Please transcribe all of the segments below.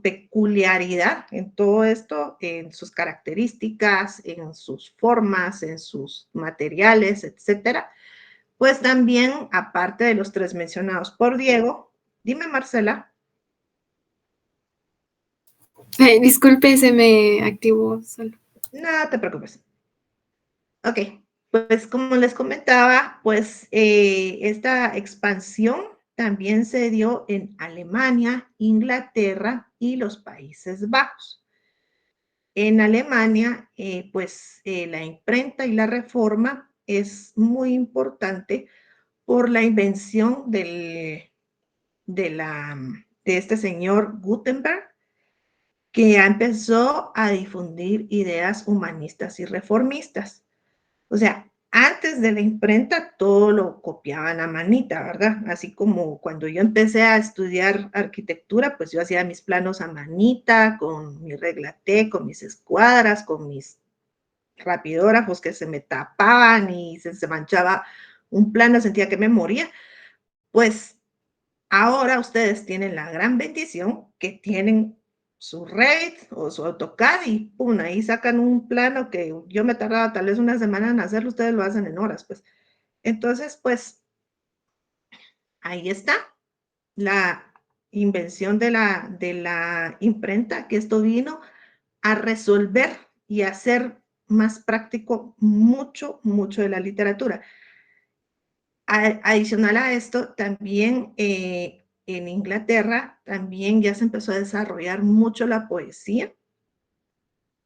peculiaridad en todo esto, en sus características, en sus formas, en sus materiales, etcétera, pues también, aparte de los 3 mencionados por Diego, dime, Marcela. Disculpe, se me activó solo. No te preocupes. Ok, pues como les comentaba, pues esta expansión también se dio en Alemania, Inglaterra y los Países Bajos. En Alemania, pues la imprenta y la reforma es muy importante por la invención de este señor Gutenberg, que empezó a difundir ideas humanistas y reformistas. O sea, antes de la imprenta todo lo copiaban a manita, ¿verdad? Así como cuando yo empecé a estudiar arquitectura, pues yo hacía mis planos a manita, con mi regla T, con mis escuadras, con mis rapidógrafos que se me tapaban y se manchaba un plano, sentía que me moría. Pues ahora ustedes tienen la gran bendición que tienen su Revit o su AutoCAD y pum, ahí sacan un plano que yo me tardaba tal vez una semana en hacerlo, ustedes lo hacen en horas, pues. Entonces, pues, ahí está la invención de la imprenta, que esto vino a resolver y a hacer más práctico mucho, mucho de la literatura. Adicional a esto, también en Inglaterra también ya se empezó a desarrollar mucho la poesía,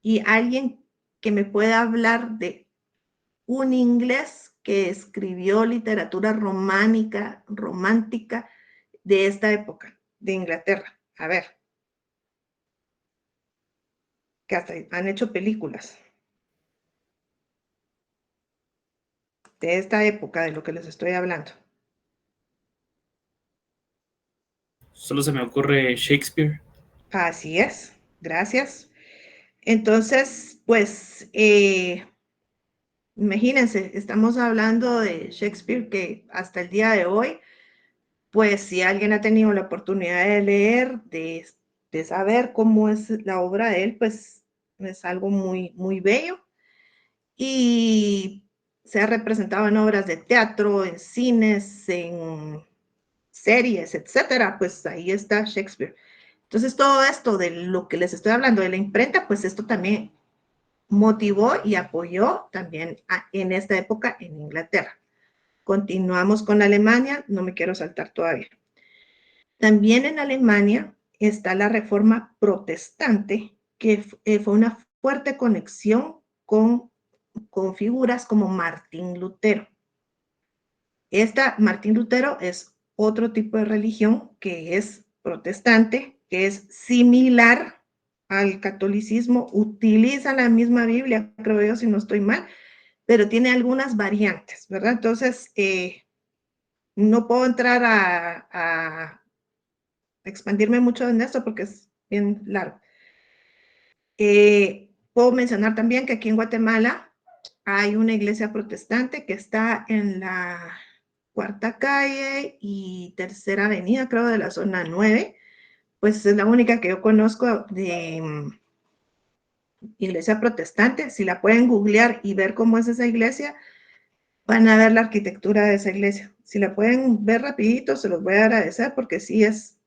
y alguien que me pueda hablar de un inglés que escribió literatura romántica de esta época, de Inglaterra. A ver, que hasta han hecho películas de esta época, de lo que les estoy hablando. Solo se me ocurre Shakespeare. Así es, gracias. Entonces, pues, imagínense, estamos hablando de Shakespeare, que hasta el día de hoy, pues si alguien ha tenido la oportunidad de leer, de saber cómo es la obra de él, pues es algo muy, muy bello. Y se ha representado en obras de teatro, en cines, en series, etcétera. Pues ahí está Shakespeare. Entonces, todo esto de lo que les estoy hablando de la imprenta, pues esto también motivó y apoyó también en esta época en Inglaterra. Continuamos con Alemania, no me quiero saltar todavía. También en Alemania está la reforma protestante, que fue una fuerte conexión con figuras como Martín Lutero. Martín Lutero es otro tipo de religión que es protestante, que es similar al catolicismo, utiliza la misma Biblia, creo yo, si no estoy mal, pero tiene algunas variantes, ¿verdad? Entonces, no puedo entrar a expandirme mucho en esto porque es bien largo. Puedo mencionar también que aquí en Guatemala hay una iglesia protestante que está en la Cuarta Calle y Tercera Avenida, creo, de la zona 9. Pues es la única que yo conozco de iglesia protestante. Si la pueden googlear y ver cómo es esa iglesia, van a ver la arquitectura de esa iglesia. Si la pueden ver rapidito, se los voy a agradecer porque sí es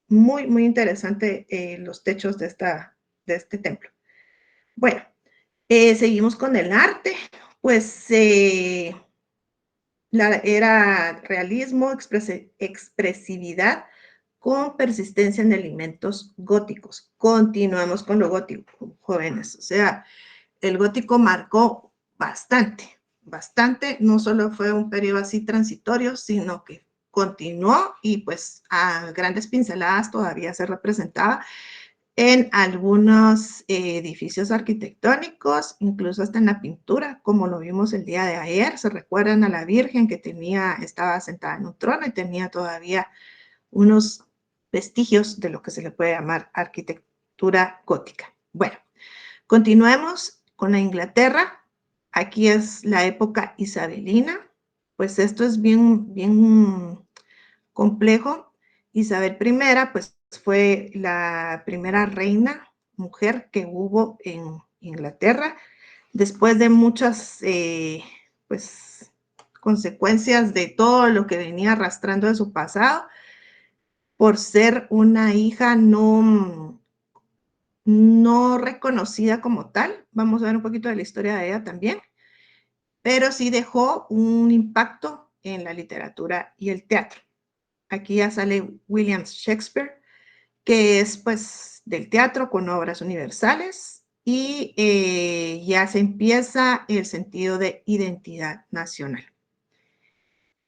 muy, muy interesante los techos de este templo. Bueno, seguimos con el arte. Pues era realismo, expresividad con persistencia en elementos góticos. Continuamos con lo gótico, jóvenes. O sea, el gótico marcó bastante, bastante. No solo fue un periodo así transitorio, sino que continuó y pues a grandes pinceladas todavía se representaba en algunos edificios arquitectónicos, incluso hasta en la pintura, como lo vimos el día de ayer. Se recuerdan a la Virgen que estaba sentada en un trono y tenía todavía unos vestigios de lo que se le puede llamar arquitectura gótica. Bueno, continuemos con la Inglaterra. Aquí es la época isabelina. Pues esto es bien, bien complejo. Isabel I, pues fue la primera reina mujer que hubo en Inglaterra, después de muchas pues, consecuencias de todo lo que venía arrastrando de su pasado, por ser una hija no reconocida como tal. Vamos a ver un poquito de la historia de ella también, pero sí dejó un impacto en la literatura y el teatro. Aquí ya sale William Shakespeare, que es pues del teatro con obras universales, y ya se empieza el sentido de identidad nacional.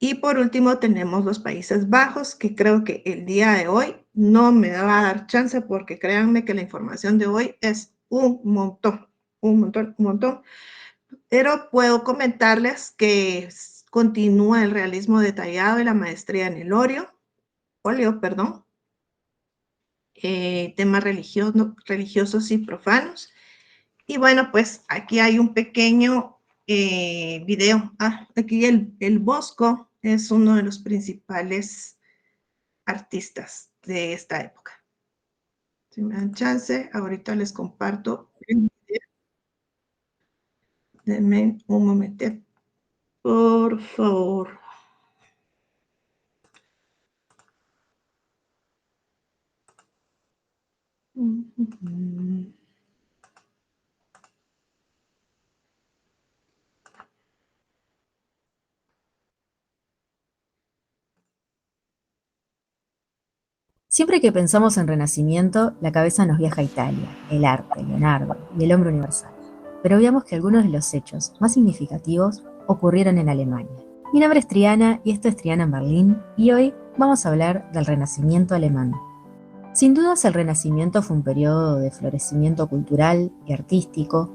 Y por último tenemos los Países Bajos, que creo que el día de hoy no me va a dar chance, porque créanme que la información de hoy es un montón, un montón. Pero puedo comentarles que continúa el realismo detallado y la maestría en el óleo, temas religiosos y profanos. Y bueno, pues aquí hay un pequeño video. Aquí el Bosco es uno de los principales artistas de esta época. Si me dan chance, ahorita les comparto el video. Denme un momento, por favor. Siempre que pensamos en Renacimiento, la cabeza nos viaja a Italia, el arte, Leonardo y el hombre universal. Pero veamos que algunos de los hechos más significativos ocurrieron en Alemania. Mi nombre es Triana y esto es Triana en Berlín, y hoy vamos a hablar del Renacimiento alemán. Sin dudas, el Renacimiento fue un periodo de florecimiento cultural y artístico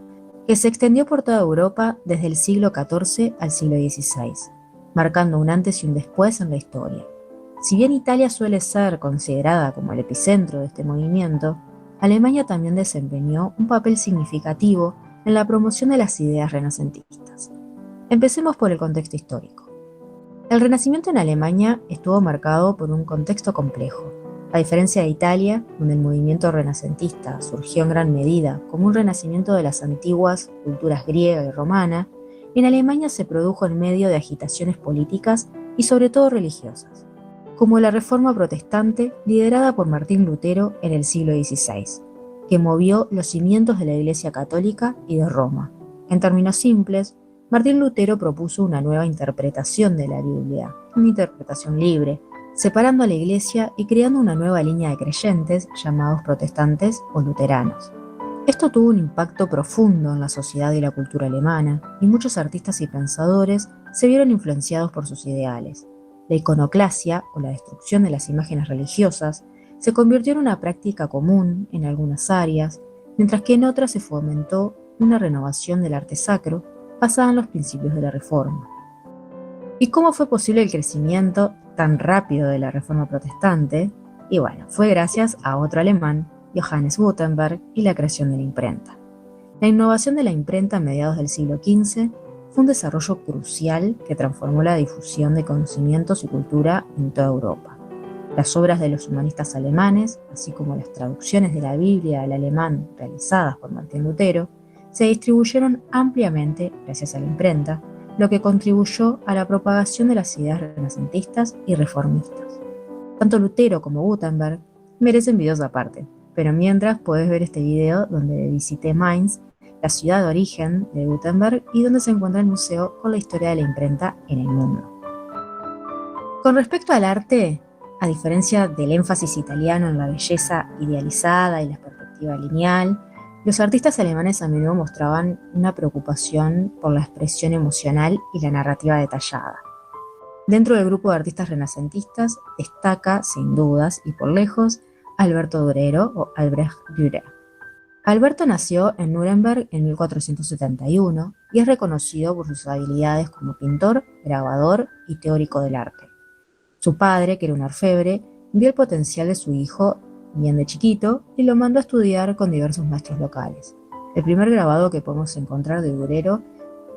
que se extendió por toda Europa desde el siglo XIV al siglo XVI, marcando un antes y un después en la historia. Si bien Italia suele ser considerada como el epicentro de este movimiento, Alemania también desempeñó un papel significativo en la promoción de las ideas renacentistas. Empecemos por el contexto histórico. El Renacimiento en Alemania estuvo marcado por un contexto complejo. A diferencia de Italia, donde el movimiento renacentista surgió en gran medida como un renacimiento de las antiguas culturas griega y romana, en Alemania se produjo en medio de agitaciones políticas y sobre todo religiosas, como la Reforma Protestante liderada por Martín Lutero en el siglo XVI, que movió los cimientos de la Iglesia Católica y de Roma. En términos simples, Martín Lutero propuso una nueva interpretación de la Biblia, una interpretación libre, separando a la Iglesia y creando una nueva línea de creyentes llamados protestantes o luteranos. Esto tuvo un impacto profundo en la sociedad y la cultura alemana, y muchos artistas y pensadores se vieron influenciados por sus ideales. La iconoclasia, o la destrucción de las imágenes religiosas, se convirtió en una práctica común en algunas áreas, mientras que en otras se fomentó una renovación del arte sacro basada en los principios de la Reforma. ¿Y cómo fue posible el crecimiento tan rápido de la Reforma Protestante? Y bueno, fue gracias a otro alemán, Johannes Gutenberg, y la creación de la imprenta. La innovación de la imprenta a mediados del siglo XV fue un desarrollo crucial que transformó la difusión de conocimientos y cultura en toda Europa. Las obras de los humanistas alemanes, así como las traducciones de la Biblia al alemán realizadas por Martín Lutero, se distribuyeron ampliamente gracias a la imprenta, lo que contribuyó a la propagación de las ideas renacentistas y reformistas. Tanto Lutero como Gutenberg merecen videos aparte, pero mientras puedes ver este video donde visité Mainz, la ciudad de origen de Gutenberg, y donde se encuentra el museo con la historia de la imprenta en el mundo. Con respecto al arte, a diferencia del énfasis italiano en la belleza idealizada y la perspectiva lineal, los artistas alemanes a menudo mostraban una preocupación por la expresión emocional y la narrativa detallada. Dentro del grupo de artistas renacentistas destaca, sin dudas y por lejos, Alberto Durero o Albrecht Dürer. Alberto nació en Nuremberg en 1471 y es reconocido por sus habilidades como pintor, grabador y teórico del arte. Su padre, que era un orfebre, vio el potencial de su hijo bien de chiquito y lo mandó a estudiar con diversos maestros locales. El primer grabado que podemos encontrar de Durero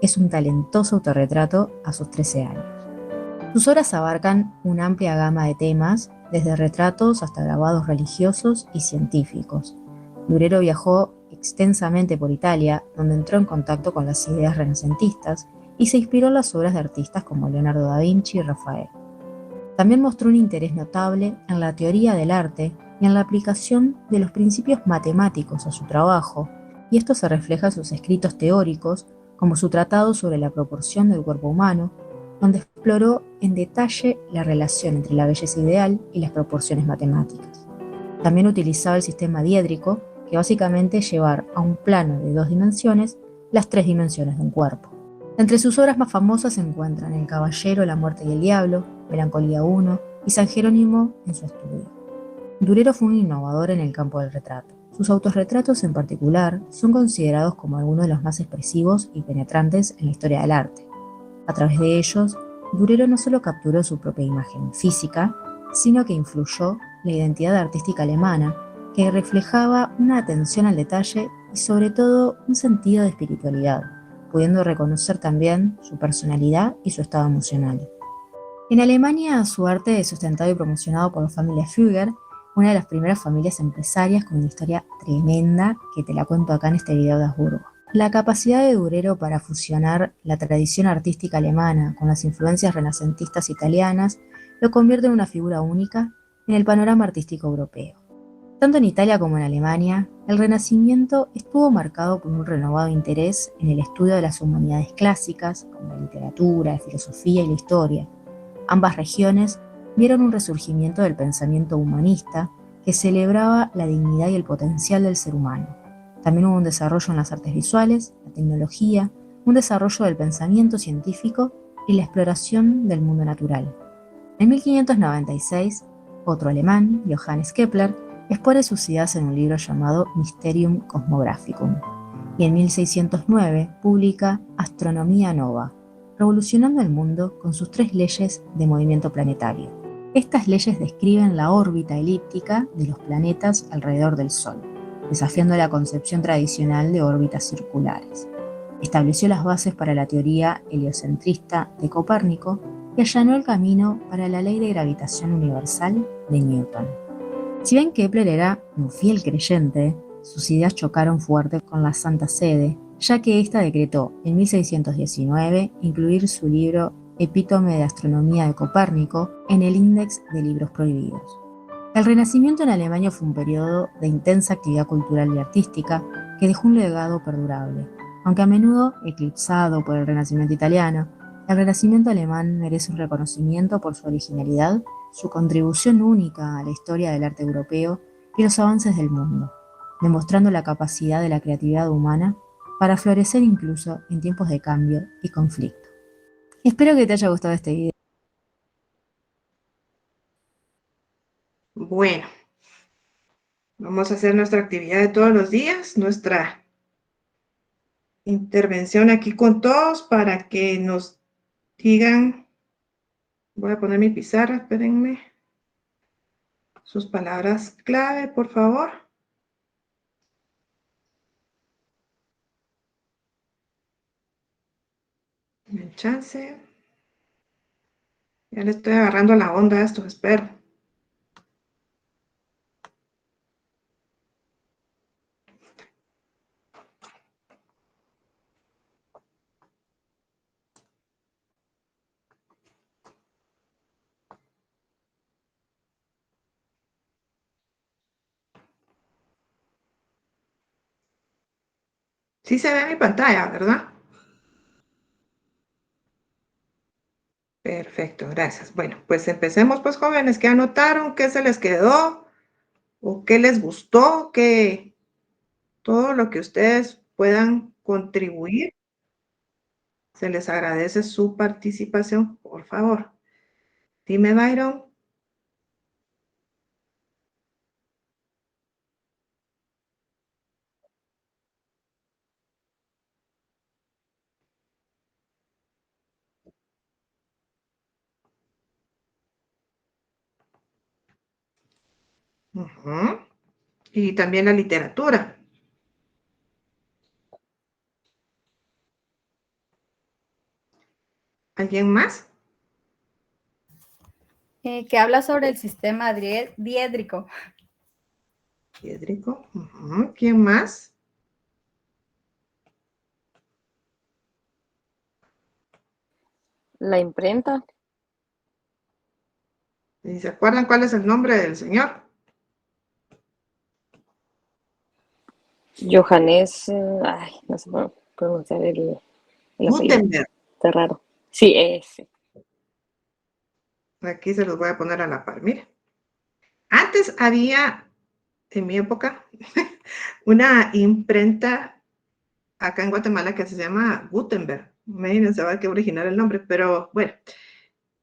es un talentoso autorretrato a sus 13 años. Sus obras abarcan una amplia gama de temas desde retratos hasta grabados religiosos y científicos. Durero viajó extensamente por Italia, donde entró en contacto con las ideas renacentistas y se inspiró en las obras de artistas como Leonardo da Vinci y Rafael. También mostró un interés notable en la teoría del arte y en la aplicación de los principios matemáticos a su trabajo, y esto se refleja en sus escritos teóricos, como su tratado sobre la proporción del cuerpo humano, donde exploró en detalle la relación entre la belleza ideal y las proporciones matemáticas. También utilizaba el sistema diédrico, que básicamente es llevar a un plano de 2 dimensiones las 3 dimensiones de un cuerpo. Entre sus obras más famosas se encuentran El Caballero, la Muerte y el Diablo, Melancolía I y San Jerónimo en su estudio. Durero fue un innovador en el campo del retrato. Sus autorretratos en particular son considerados como algunos de los más expresivos y penetrantes en la historia del arte. A través de ellos, Durero no solo capturó su propia imagen física, sino que influyó la identidad artística alemana, que reflejaba una atención al detalle y sobre todo un sentido de espiritualidad, pudiendo reconocer también su personalidad y su estado emocional. En Alemania, su arte es sustentado y promocionado por la familia Fugger, una de las primeras familias empresarias con una historia tremenda que te la cuento acá en este video de Habsburgo. La capacidad de Durero para fusionar la tradición artística alemana con las influencias renacentistas italianas lo convierte en una figura única en el panorama artístico europeo. Tanto en Italia como en Alemania, el Renacimiento estuvo marcado por un renovado interés en el estudio de las humanidades clásicas, como la literatura, la filosofía y la historia. Ambas regiones vieron un resurgimiento del pensamiento humanista que celebraba la dignidad y el potencial del ser humano. También hubo un desarrollo en las artes visuales, la tecnología, un desarrollo del pensamiento científico y la exploración del mundo natural. En 1596, otro alemán, Johannes Kepler, expone sus ideas en un libro llamado Mysterium Cosmographicum, y en 1609 publica Astronomia Nova, revolucionando el mundo con sus 3 leyes de movimiento planetario. Estas leyes describen la órbita elíptica de los planetas alrededor del Sol, desafiando la concepción tradicional de órbitas circulares. Estableció las bases para la teoría heliocentrista de Copérnico y allanó el camino para la ley de gravitación universal de Newton. Si bien Kepler era un fiel creyente, sus ideas chocaron fuerte con la Santa Sede, ya que ésta decretó en 1619 incluir su libro Epítome de Astronomía de Copérnico en el Índex de Libros Prohibidos. El Renacimiento en Alemania fue un periodo de intensa actividad cultural y artística que dejó un legado perdurable. Aunque a menudo eclipsado por el Renacimiento italiano, el Renacimiento alemán merece un reconocimiento por su originalidad, su contribución única a la historia del arte europeo y los avances del mundo, demostrando la capacidad de la creatividad humana para florecer incluso en tiempos de cambio y conflicto. Espero que te haya gustado este video. Bueno, vamos a hacer nuestra actividad de todos los días, nuestra intervención aquí con todos para que nos digan, voy a poner mi pizarra, espérenme, sus palabras clave, por favor. Den chance. Ya le estoy agarrando la onda a esto, espero. Sí se ve mi pantalla, ¿verdad? Perfecto, gracias. Bueno, pues empecemos pues jóvenes, ¿qué anotaron? ¿Qué se les quedó? ¿O qué les gustó? ¿Qué todo lo que ustedes puedan contribuir? Se les agradece su participación, por favor. Dime, Byron. Ujú. Y también la literatura. ¿Alguien más? Que habla sobre el sistema diédrico. Diédrico. Ujú. ¿Quién más? La imprenta. ¿Y se acuerdan cuál es el nombre del señor? Johannes, ay, no sé cómo pronunciar el apellido. Gutenberg. Está raro. Sí, ese. Aquí se los voy a poner a la par. Mire. Antes había, en mi época, una imprenta acá en Guatemala que se llama Gutenberg. Imagínense, va a que original el nombre, pero bueno,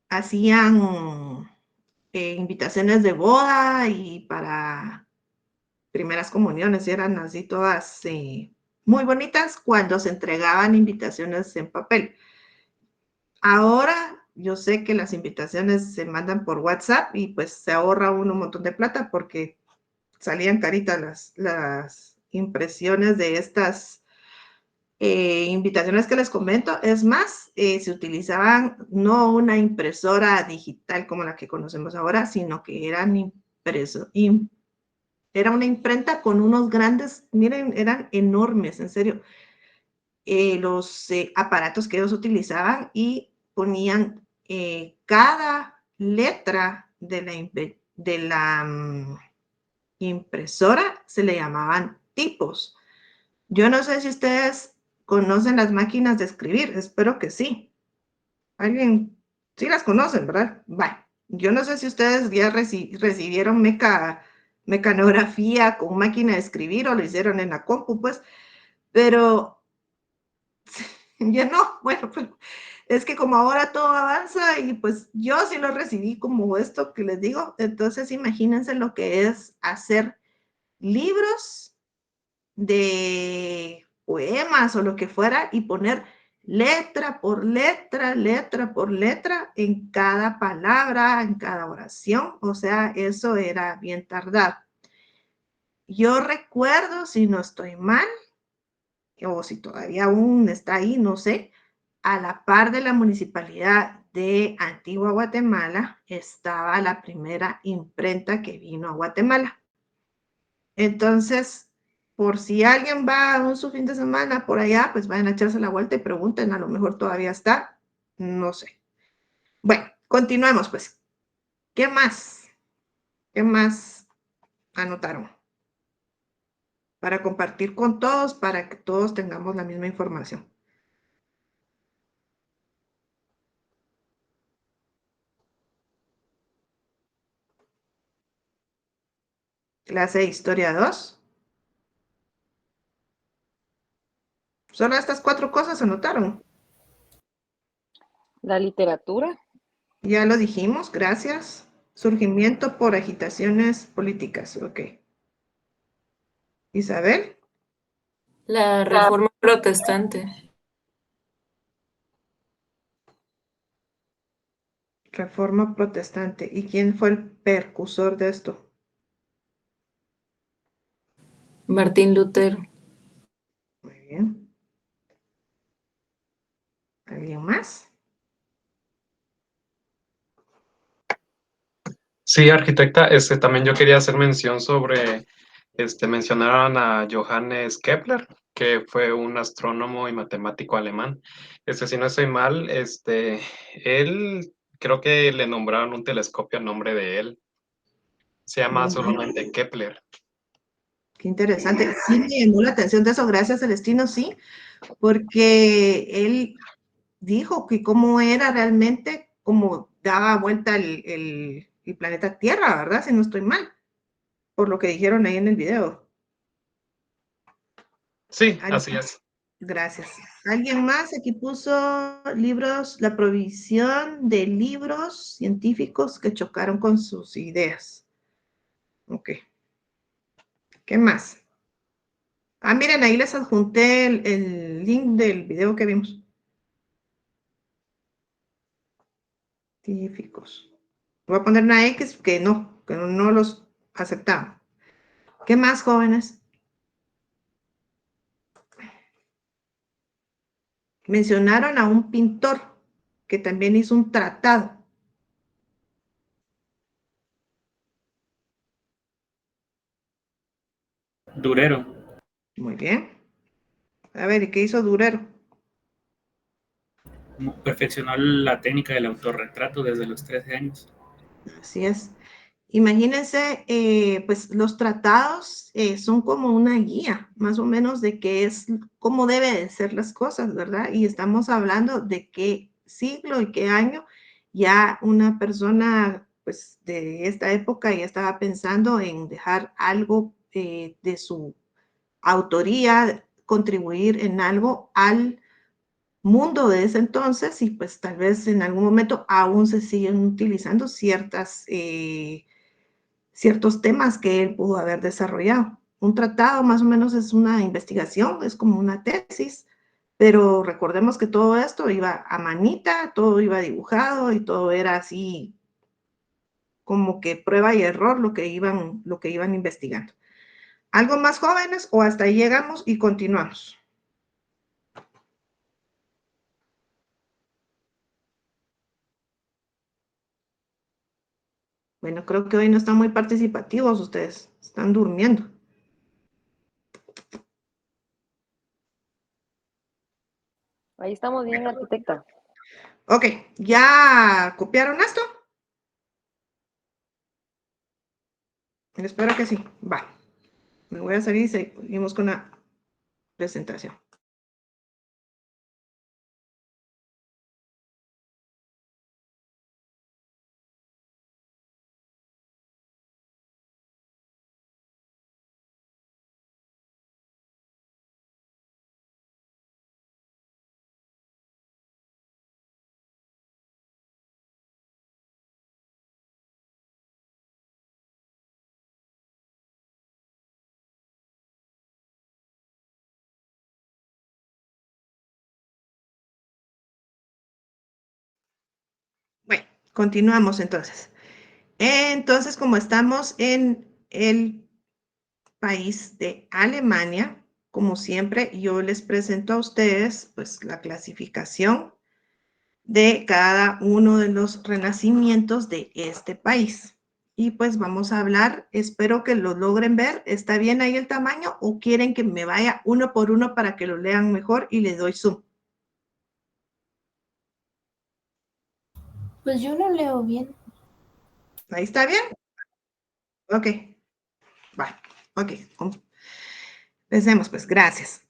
hacían invitaciones de boda y para primeras comuniones, y eran así todas muy bonitas cuando se entregaban invitaciones en papel. Ahora yo sé que las invitaciones se mandan por WhatsApp y pues se ahorra uno un montón de plata porque salían caritas las impresiones de estas invitaciones que les comento. Es más, se utilizaban no una impresora digital como la que conocemos ahora, sino que eran era una imprenta con unos grandes, miren, eran enormes, en serio, los aparatos que ellos utilizaban y ponían cada letra de la impresora, se le llamaban tipos. Yo no sé si ustedes conocen las máquinas de escribir, espero que sí. Alguien, sí las conocen, ¿verdad? Vale. Yo no sé si ustedes ya recibieron mecanografía con máquina de escribir o lo hicieron en la compu, pues, pero ya no, bueno, pues, es que como ahora todo avanza y pues yo sí lo recibí como esto que les digo, entonces imagínense lo que es hacer libros de poemas o lo que fuera y poner letra por letra, letra por letra en cada palabra, en cada oración. O sea, eso era bien tardado. Yo recuerdo, si no estoy mal, o si todavía aún está ahí, no sé, a la par de la municipalidad de Antigua Guatemala estaba la primera imprenta que vino a Guatemala. Entonces, por si alguien va a un su fin de semana por allá, pues vayan a echarse la vuelta y pregunten, a lo mejor todavía está, no sé. Bueno, continuemos pues. ¿Qué más? ¿Qué más anotaron? Para compartir con todos, para que todos tengamos la misma información. Clase de Historia 2. Solo estas 4 cosas anotaron. La literatura. Ya lo dijimos, gracias. Surgimiento por agitaciones políticas, ok. Isabel. La Reforma Protestante. Reforma protestante. ¿Y quién fue el precursor de esto? Martín Lutero. Muy bien. ¿Alguien más? Sí, arquitecta, también yo quería hacer mención sobre, mencionaron a Johannes Kepler, que fue un astrónomo y matemático alemán. Si no estoy mal, él, creo que le nombraron un telescopio a nombre de él. Se llama solamente Kepler. Qué interesante. Sí me llamó la atención de eso, gracias Celestino, sí, porque él dijo que cómo era realmente, cómo daba vuelta el planeta Tierra, ¿verdad? Si no estoy mal, por lo que dijeron ahí en el video. Sí, así es. Gracias. ¿Alguien más? Aquí puso libros, la provisión de libros científicos que chocaron con sus ideas. Ok. ¿Qué más? Ah, miren, ahí les adjunté el link del video que vimos. Científicos. Voy a poner una X que no los aceptaba. ¿Qué más, jóvenes? Mencionaron a un pintor que también hizo un tratado. Durero. Muy bien. A ver, ¿y qué hizo Durero? Perfeccionó la técnica del autorretrato desde los 13 años. Así es. Imagínense, pues los tratados son como una guía, más o menos, de qué es, cómo debe de ser las cosas, ¿verdad? Y estamos hablando de qué siglo y qué año ya una persona, pues, de esta época ya estaba pensando en dejar algo de su autoría, contribuir en algo al mundo de ese entonces y pues tal vez en algún momento aún se siguen utilizando ciertos temas que él pudo haber desarrollado. Un tratado más o menos es una investigación, es como una tesis, pero recordemos que todo esto iba a manita, todo iba dibujado y todo era así como que prueba y error lo que iban investigando. ¿Algo más jóvenes o hasta ahí llegamos y continuamos? Bueno, creo que hoy no están muy participativos ustedes, están durmiendo. Ahí estamos bien, arquitecta. Ok, ¿ya copiaron esto? Espero que sí. Va. Me voy a salir y seguimos con la presentación. Bueno, continuamos entonces. Entonces, como estamos en el país de Alemania, como siempre, yo les presento a ustedes pues la clasificación de cada uno de los renacimientos de este país. Y pues vamos a hablar, espero que lo logren ver. ¿Está bien ahí el tamaño o quieren que me vaya uno por uno para que lo lean mejor y les doy zoom? Pues yo lo leo bien. ¿Ahí está bien? Ok, vale, ok. Empecemos pues, gracias.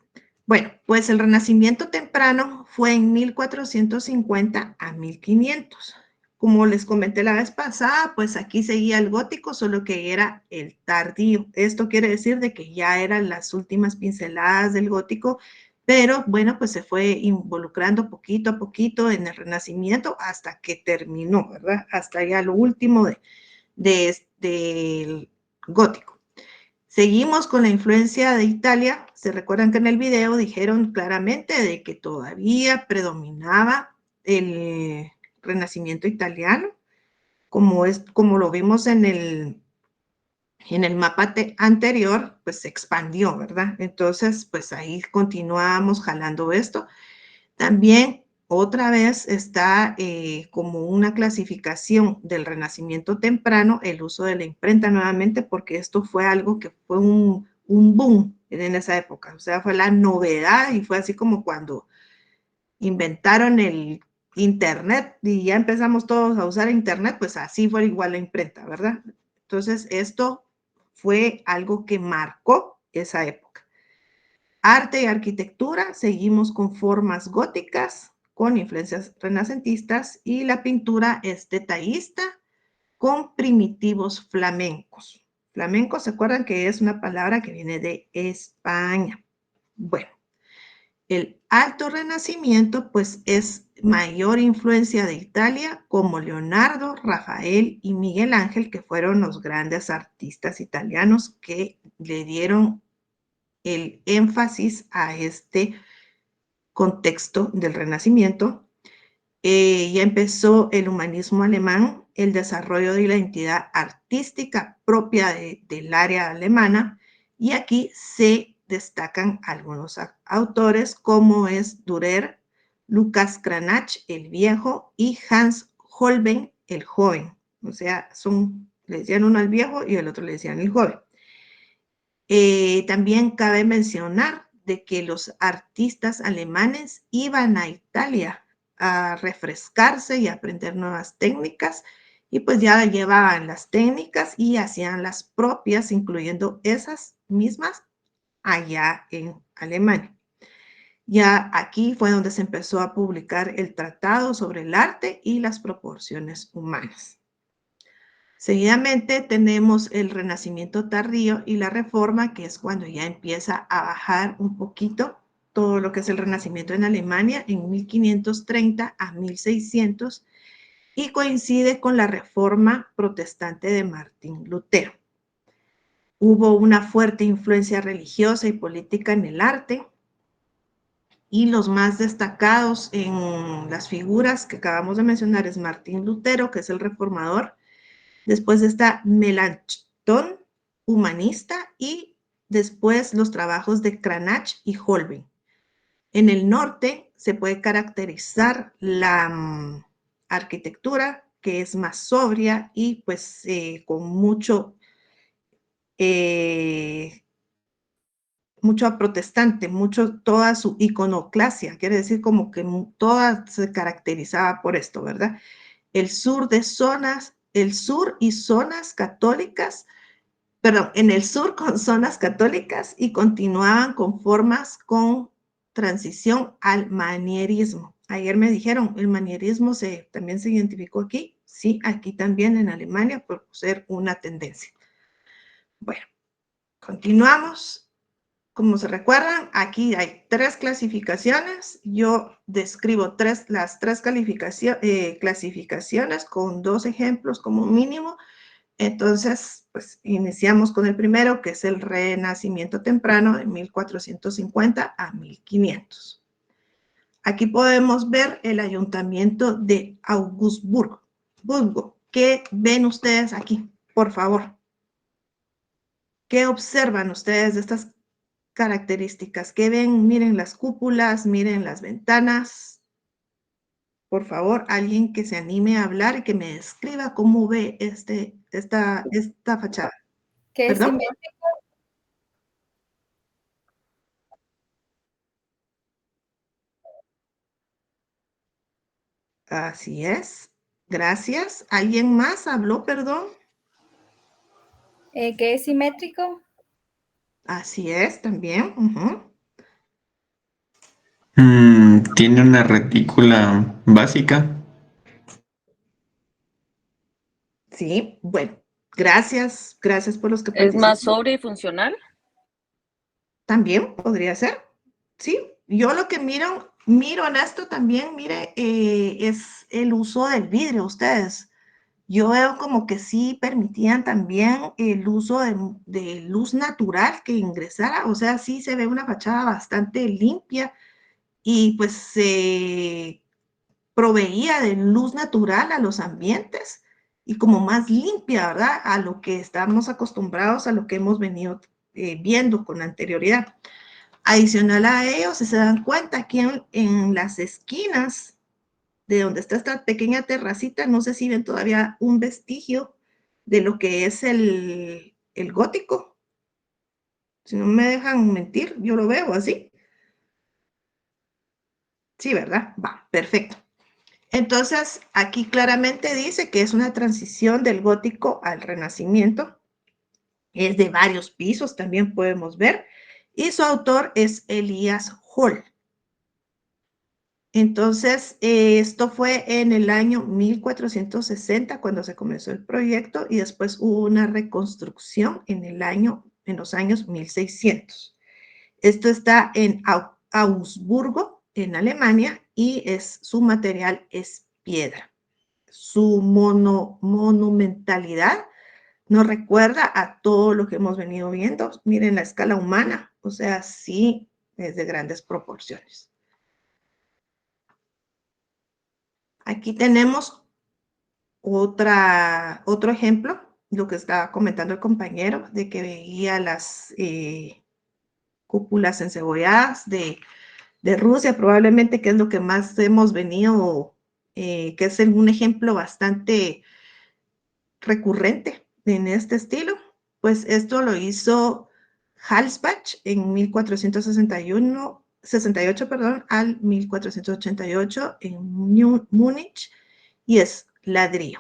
Bueno, pues el Renacimiento temprano fue en 1450 a 1500. Como les comenté la vez pasada, pues aquí seguía el gótico, solo que era el tardío. Esto quiere decir de que ya eran las últimas pinceladas del gótico, pero bueno, pues se fue involucrando poquito a poquito en el Renacimiento hasta que terminó, ¿verdad? Hasta ya lo último del gótico. Seguimos con la influencia de Italia. Se recuerdan que en el video dijeron claramente de que todavía predominaba el Renacimiento italiano, como lo vimos en el mapa anterior, pues se expandió, ¿verdad? Entonces, pues ahí continuamos jalando esto. También otra vez está como una clasificación del Renacimiento temprano el uso de la imprenta nuevamente, porque esto fue algo que fue un boom en esa época, o sea, fue la novedad y fue así como cuando inventaron el Internet y ya empezamos todos a usar Internet, pues así fue igual la imprenta, ¿verdad? Entonces, esto fue algo que marcó esa época. Arte y arquitectura, seguimos con formas góticas, con influencias renacentistas, y la pintura es detallista, con primitivos flamencos. Flamenco, ¿se acuerdan que es una palabra que viene de España? Bueno, el Alto Renacimiento, pues es mayor influencia de Italia, como Leonardo, Rafael y Miguel Ángel, que fueron los grandes artistas italianos que le dieron el énfasis a este contexto del Renacimiento. Ya empezó el humanismo alemán, el desarrollo de la identidad artística propia del área alemana, y aquí se destacan algunos autores como es Dürer, Lucas Cranach el viejo y Hans Holbein el joven. O sea, le decían uno al viejo y el otro le decían el joven. También cabe mencionar de que los artistas alemanes iban a Italia a refrescarse y aprender nuevas técnicas, y pues ya llevaban las técnicas y hacían las propias, incluyendo esas mismas allá en Alemania. Ya aquí fue donde se empezó a publicar el Tratado sobre el Arte y las Proporciones Humanas. Seguidamente tenemos el Renacimiento tardío y la Reforma, que es cuando ya empieza a bajar un poquito todo lo que es el Renacimiento en Alemania en 1530 a 1600, y coincide con la Reforma protestante de Martín Lutero. Hubo una fuerte influencia religiosa y política en el arte, y los más destacados en las figuras que acabamos de mencionar es Martín Lutero, que es el reformador. Después está Melanchthon, humanista, y después los trabajos de Cranach y Holbein. En el norte se puede caracterizar la arquitectura, que es más sobria y pues con mucho protestante, toda su iconoclasia, quiere decir como que toda se caracterizaba por esto, ¿verdad? El sur y zonas católicas, perdón, en el sur con zonas católicas, y continuaban con formas con transición al manierismo. Ayer me dijeron, el manierismo también se identificó aquí. Sí, aquí también en Alemania por ser una tendencia. Bueno, continuamos. Como se recuerdan, aquí hay 3 clasificaciones. Yo describo las 3 clasificaciones con 2 ejemplos como mínimo. Entonces, pues iniciamos con el primero, que es el Renacimiento temprano de 1450 a 1500. Aquí podemos ver el ayuntamiento de Augsburgo. ¿Qué ven ustedes aquí? Por favor. ¿Qué observan ustedes de estas características? ¿Qué ven? Miren las cúpulas, miren las ventanas. Por favor, alguien que se anime a hablar y que me describa cómo ve esta fachada. Que es ¿Perdón? simétrico. Así es. Gracias. ¿Alguien más habló, perdón? Que es simétrico. Así es, también. Tiene una retícula básica. Sí, bueno. Gracias por los que ¿Es más participan. sobria y funcional? También podría ser. Sí, yo lo que miro en esto también, mire, es el uso del vidrio, ustedes. Yo veo como que sí permitían también el uso de luz natural que ingresara, o sea, sí se ve una fachada bastante limpia, y pues se proveía de luz natural a los ambientes y como más limpia, ¿verdad? A lo que estamos acostumbrados, a lo que hemos venido viendo con anterioridad. Adicional a ello, si se dan cuenta, aquí en las esquinas de donde está esta pequeña terracita, no sé si ven todavía un vestigio de lo que es el gótico. Si no me dejan mentir, yo lo veo así. Sí, ¿verdad? Va, perfecto. Entonces, aquí claramente dice que es una transición del gótico al renacimiento. Es de varios pisos, también podemos ver. Y su autor es Elias Hall. Entonces, esto fue en el año 1460 cuando se comenzó el proyecto, y después hubo una reconstrucción en los años 1600. Esto está en Augsburgo, en Alemania, y su material es piedra. Su monumentalidad nos recuerda a todo lo que hemos venido viendo. Miren la escala humana, o sea, sí es de grandes proporciones. Aquí tenemos otro ejemplo, lo que estaba comentando el compañero, de que veía las cúpulas encebolladas de Rusia, probablemente, que es lo que más hemos venido, que es un ejemplo bastante recurrente en este estilo. Pues esto lo hizo Halsbach en 1468, perdón, al 1488 en Múnich, y es ladrillo.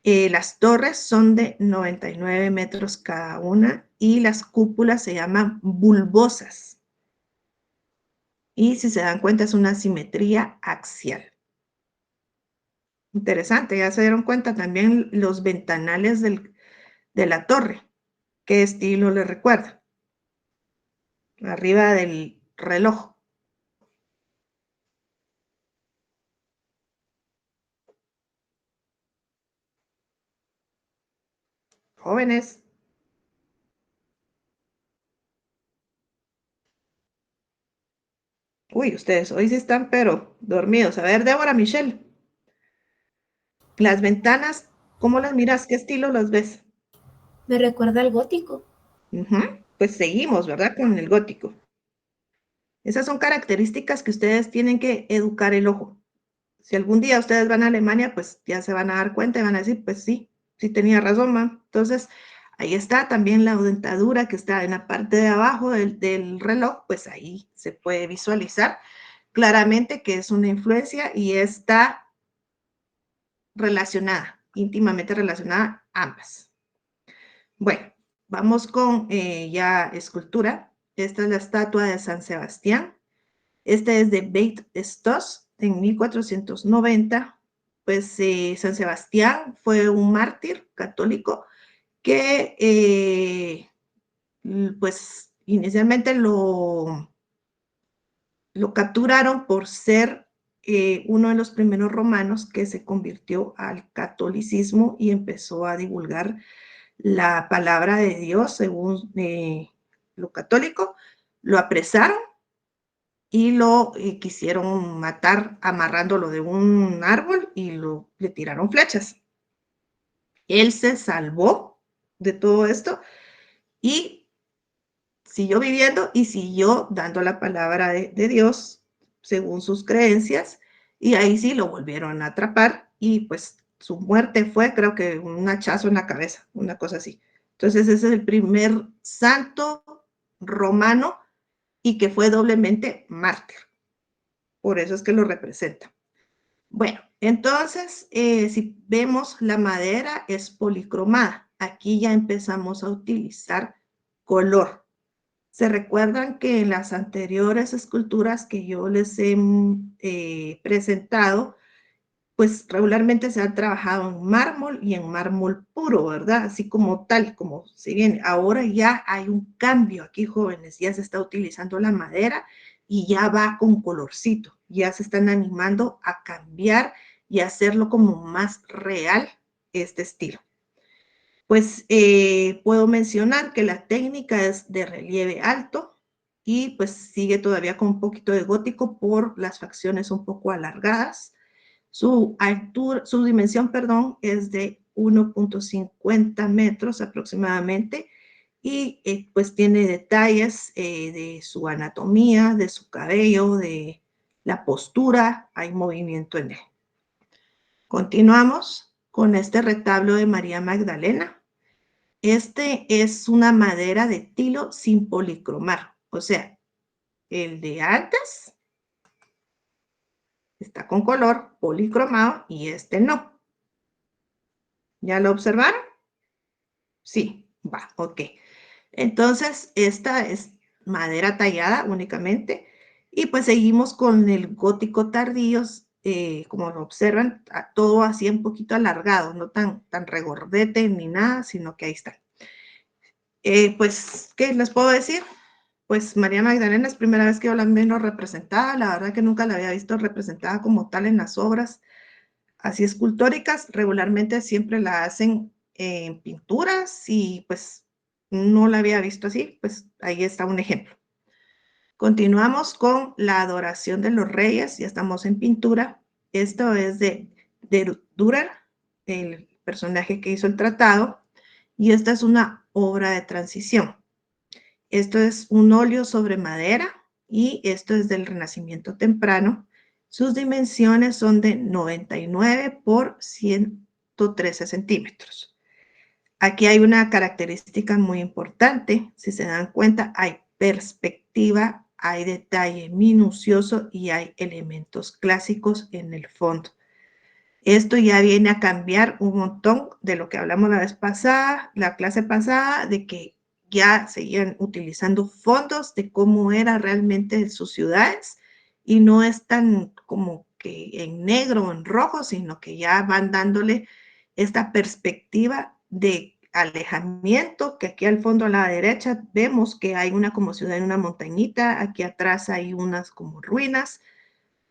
Las torres son de 99 metros cada una y las cúpulas se llaman bulbosas. Y si se dan cuenta es una simetría axial. Interesante, ya se dieron cuenta también los ventanales de la torre. ¿Qué estilo le recuerda? Arriba del reloj. Jóvenes. Uy, ustedes hoy sí están, pero dormidos. A ver, Débora, Michelle. Las ventanas, ¿cómo las miras? ¿Qué estilo las ves? Me recuerda al gótico. Pues seguimos, ¿verdad? Con el gótico. Esas son características que ustedes tienen que educar el ojo. Si algún día ustedes van a Alemania, pues ya se van a dar cuenta y van a decir, pues sí, sí tenía razón, ma. Entonces, ahí está también la dentadura que está en la parte de abajo del reloj, pues ahí se puede visualizar claramente que es una influencia y está relacionada, íntimamente relacionada ambas. Bueno, vamos con ya escultura. Esta es la estatua de San Sebastián. Este es de Beit Stoss en 1490. Pues San Sebastián fue un mártir católico que pues inicialmente lo capturaron por ser uno de los primeros romanos que se convirtió al catolicismo y empezó a divulgar la palabra de Dios según lo católico. Lo apresaron y lo quisieron matar amarrándolo de un árbol y le tiraron flechas. Él se salvó de todo esto y siguió viviendo y siguió dando la palabra de Dios según sus creencias, y ahí sí lo volvieron a atrapar y pues su muerte fue, creo que un hachazo en la cabeza, una cosa así. Entonces ese es el primer santo romano y que fue doblemente mártir. Por eso es que lo representa. Bueno, entonces, si vemos la madera es policromada. Aquí ya empezamos a utilizar color. ¿Se recuerdan que en las anteriores esculturas que yo les he presentado, pues regularmente se ha trabajado en mármol y en mármol puro, ¿verdad? Así como tal, como si bien ahora ya hay un cambio aquí, jóvenes, ya se está utilizando la madera y ya va con colorcito, ya se están animando a cambiar y hacerlo como más real este estilo. Pues puedo mencionar que la técnica es de relieve alto y pues sigue todavía con un poquito de gótico por las facciones un poco alargadas. Su altura, su dimensión, perdón, es de 1.50 metros aproximadamente y pues tiene detalles de su anatomía, de su cabello, de la postura, hay movimiento en él. Continuamos con este retablo de María Magdalena. Este es una madera de tilo sin policromar, o sea, el de antes está con color policromado y este no. ¿Ya lo observaron? Sí, va, ok. Entonces, esta es madera tallada únicamente y pues seguimos con el gótico tardío, como lo observan, todo así un poquito alargado, no tan regordete ni nada, sino que ahí está. Pues, ¿qué les puedo decir? Pues María Magdalena es primera vez que yo la veo representada, la verdad que nunca la había visto representada como tal en las obras así escultóricas, regularmente siempre la hacen en pinturas y pues no la había visto así, pues ahí está un ejemplo. Continuamos con la adoración de los reyes, ya estamos en pintura. Esto es de Dürer, el personaje que hizo el tratado, y esta es una obra de transición. Esto es un óleo sobre madera y esto es del Renacimiento temprano. Sus dimensiones son de 99 por 113 centímetros. Aquí hay una característica muy importante. Si se dan cuenta, hay perspectiva, hay detalle minucioso y hay elementos clásicos en el fondo. Esto ya viene a cambiar un montón de lo que hablamos la vez pasada, la clase pasada, de que ya seguían utilizando fondos de cómo era realmente sus ciudades y no es tan como que en negro o en rojo, sino que ya van dándole esta perspectiva de alejamiento, que aquí al fondo a la derecha vemos que hay una como ciudad en una montañita, aquí atrás hay unas como ruinas,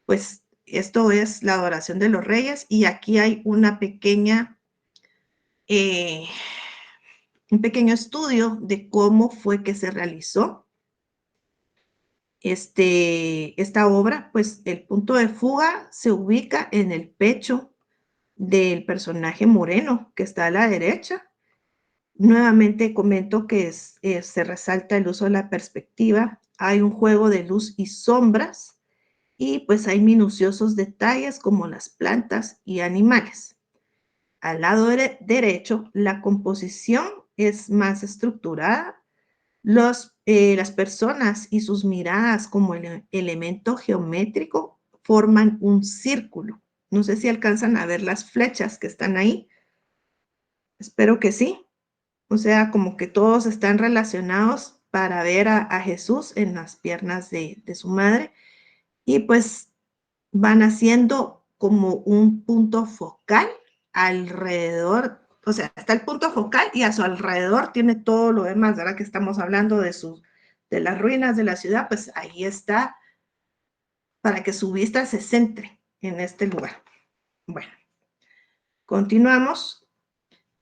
pues esto es la adoración de los reyes y aquí hay una pequeña, un pequeño estudio de cómo fue que se realizó esta obra, pues el punto de fuga se ubica en el pecho del personaje moreno que está a la derecha. Nuevamente comento que se resalta el uso de la perspectiva, hay un juego de luz y sombras, y pues hay minuciosos detalles como las plantas y animales. Al lado derecho, la composición es más estructurada. Las personas y sus miradas como elemento geométrico forman un círculo. No sé si alcanzan a ver las flechas que están ahí. Espero que sí. O sea, como que todos están relacionados para ver a Jesús en las piernas de su madre. Y pues van haciendo como un punto focal alrededor, o sea, está el punto focal y a su alrededor tiene todo lo demás. Ahora que estamos hablando de las ruinas de la ciudad, pues ahí está para que su vista se centre en este lugar. Bueno, continuamos.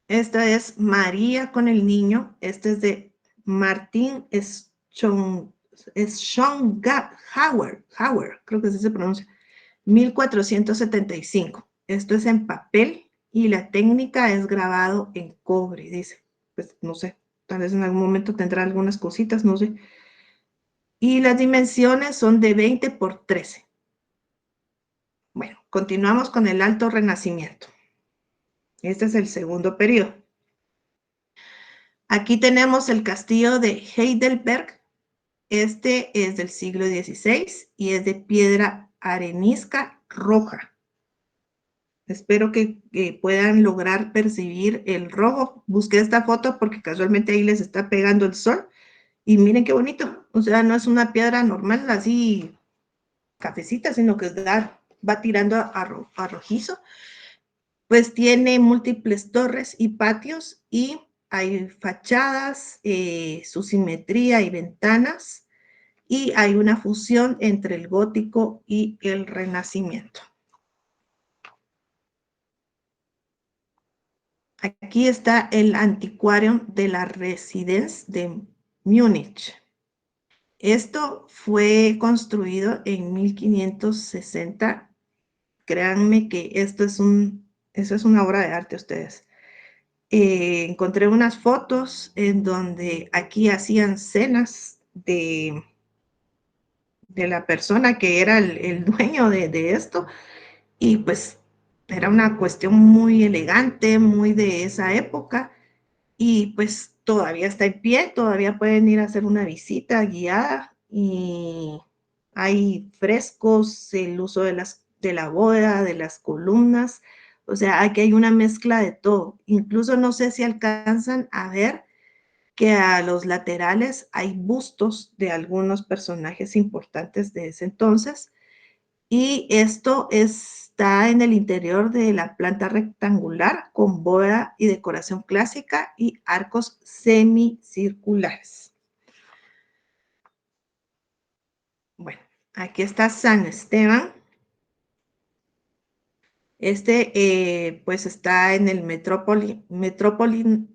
Esta es María con el niño. Este es de Martín Schongauer, creo que así se pronuncia. 1475. Esto es en papel y la técnica es grabado en cobre, dice. Pues no sé, tal vez en algún momento tendrá algunas cositas, no sé. Y las dimensiones son de 20 por 13. Bueno, continuamos con el Alto Renacimiento. Este es el segundo periodo. Aquí tenemos el castillo de Heidelberg. Este es del siglo XVI y es de piedra arenisca roja. Espero que puedan lograr percibir el rojo. Busqué esta foto porque casualmente ahí les está pegando el sol. Y miren qué bonito. O sea, no es una piedra normal así cafecita, sino que va tirando a rojizo. Pues tiene múltiples torres y patios y hay fachadas, su simetría y ventanas. Y hay una fusión entre el gótico y el renacimiento. Aquí está el antiquario de la Residenz de Múnich. Esto fue construido en 1560. Créanme que eso es una obra de arte, ustedes. Encontré unas fotos en donde aquí hacían cenas de la persona que era el dueño de esto, y pues era una cuestión muy elegante, muy de esa época, y pues todavía está en pie, todavía pueden ir a hacer una visita guiada, y hay frescos, el uso de la bóveda, de las columnas, o sea, aquí hay una mezcla de todo. Incluso no sé si alcanzan a ver que a los laterales hay bustos de algunos personajes importantes de ese entonces, y esto está en el interior de la planta rectangular con bóveda y decoración clásica y arcos semicirculares. Bueno, aquí está San Esteban. Pues está en el Metropolitan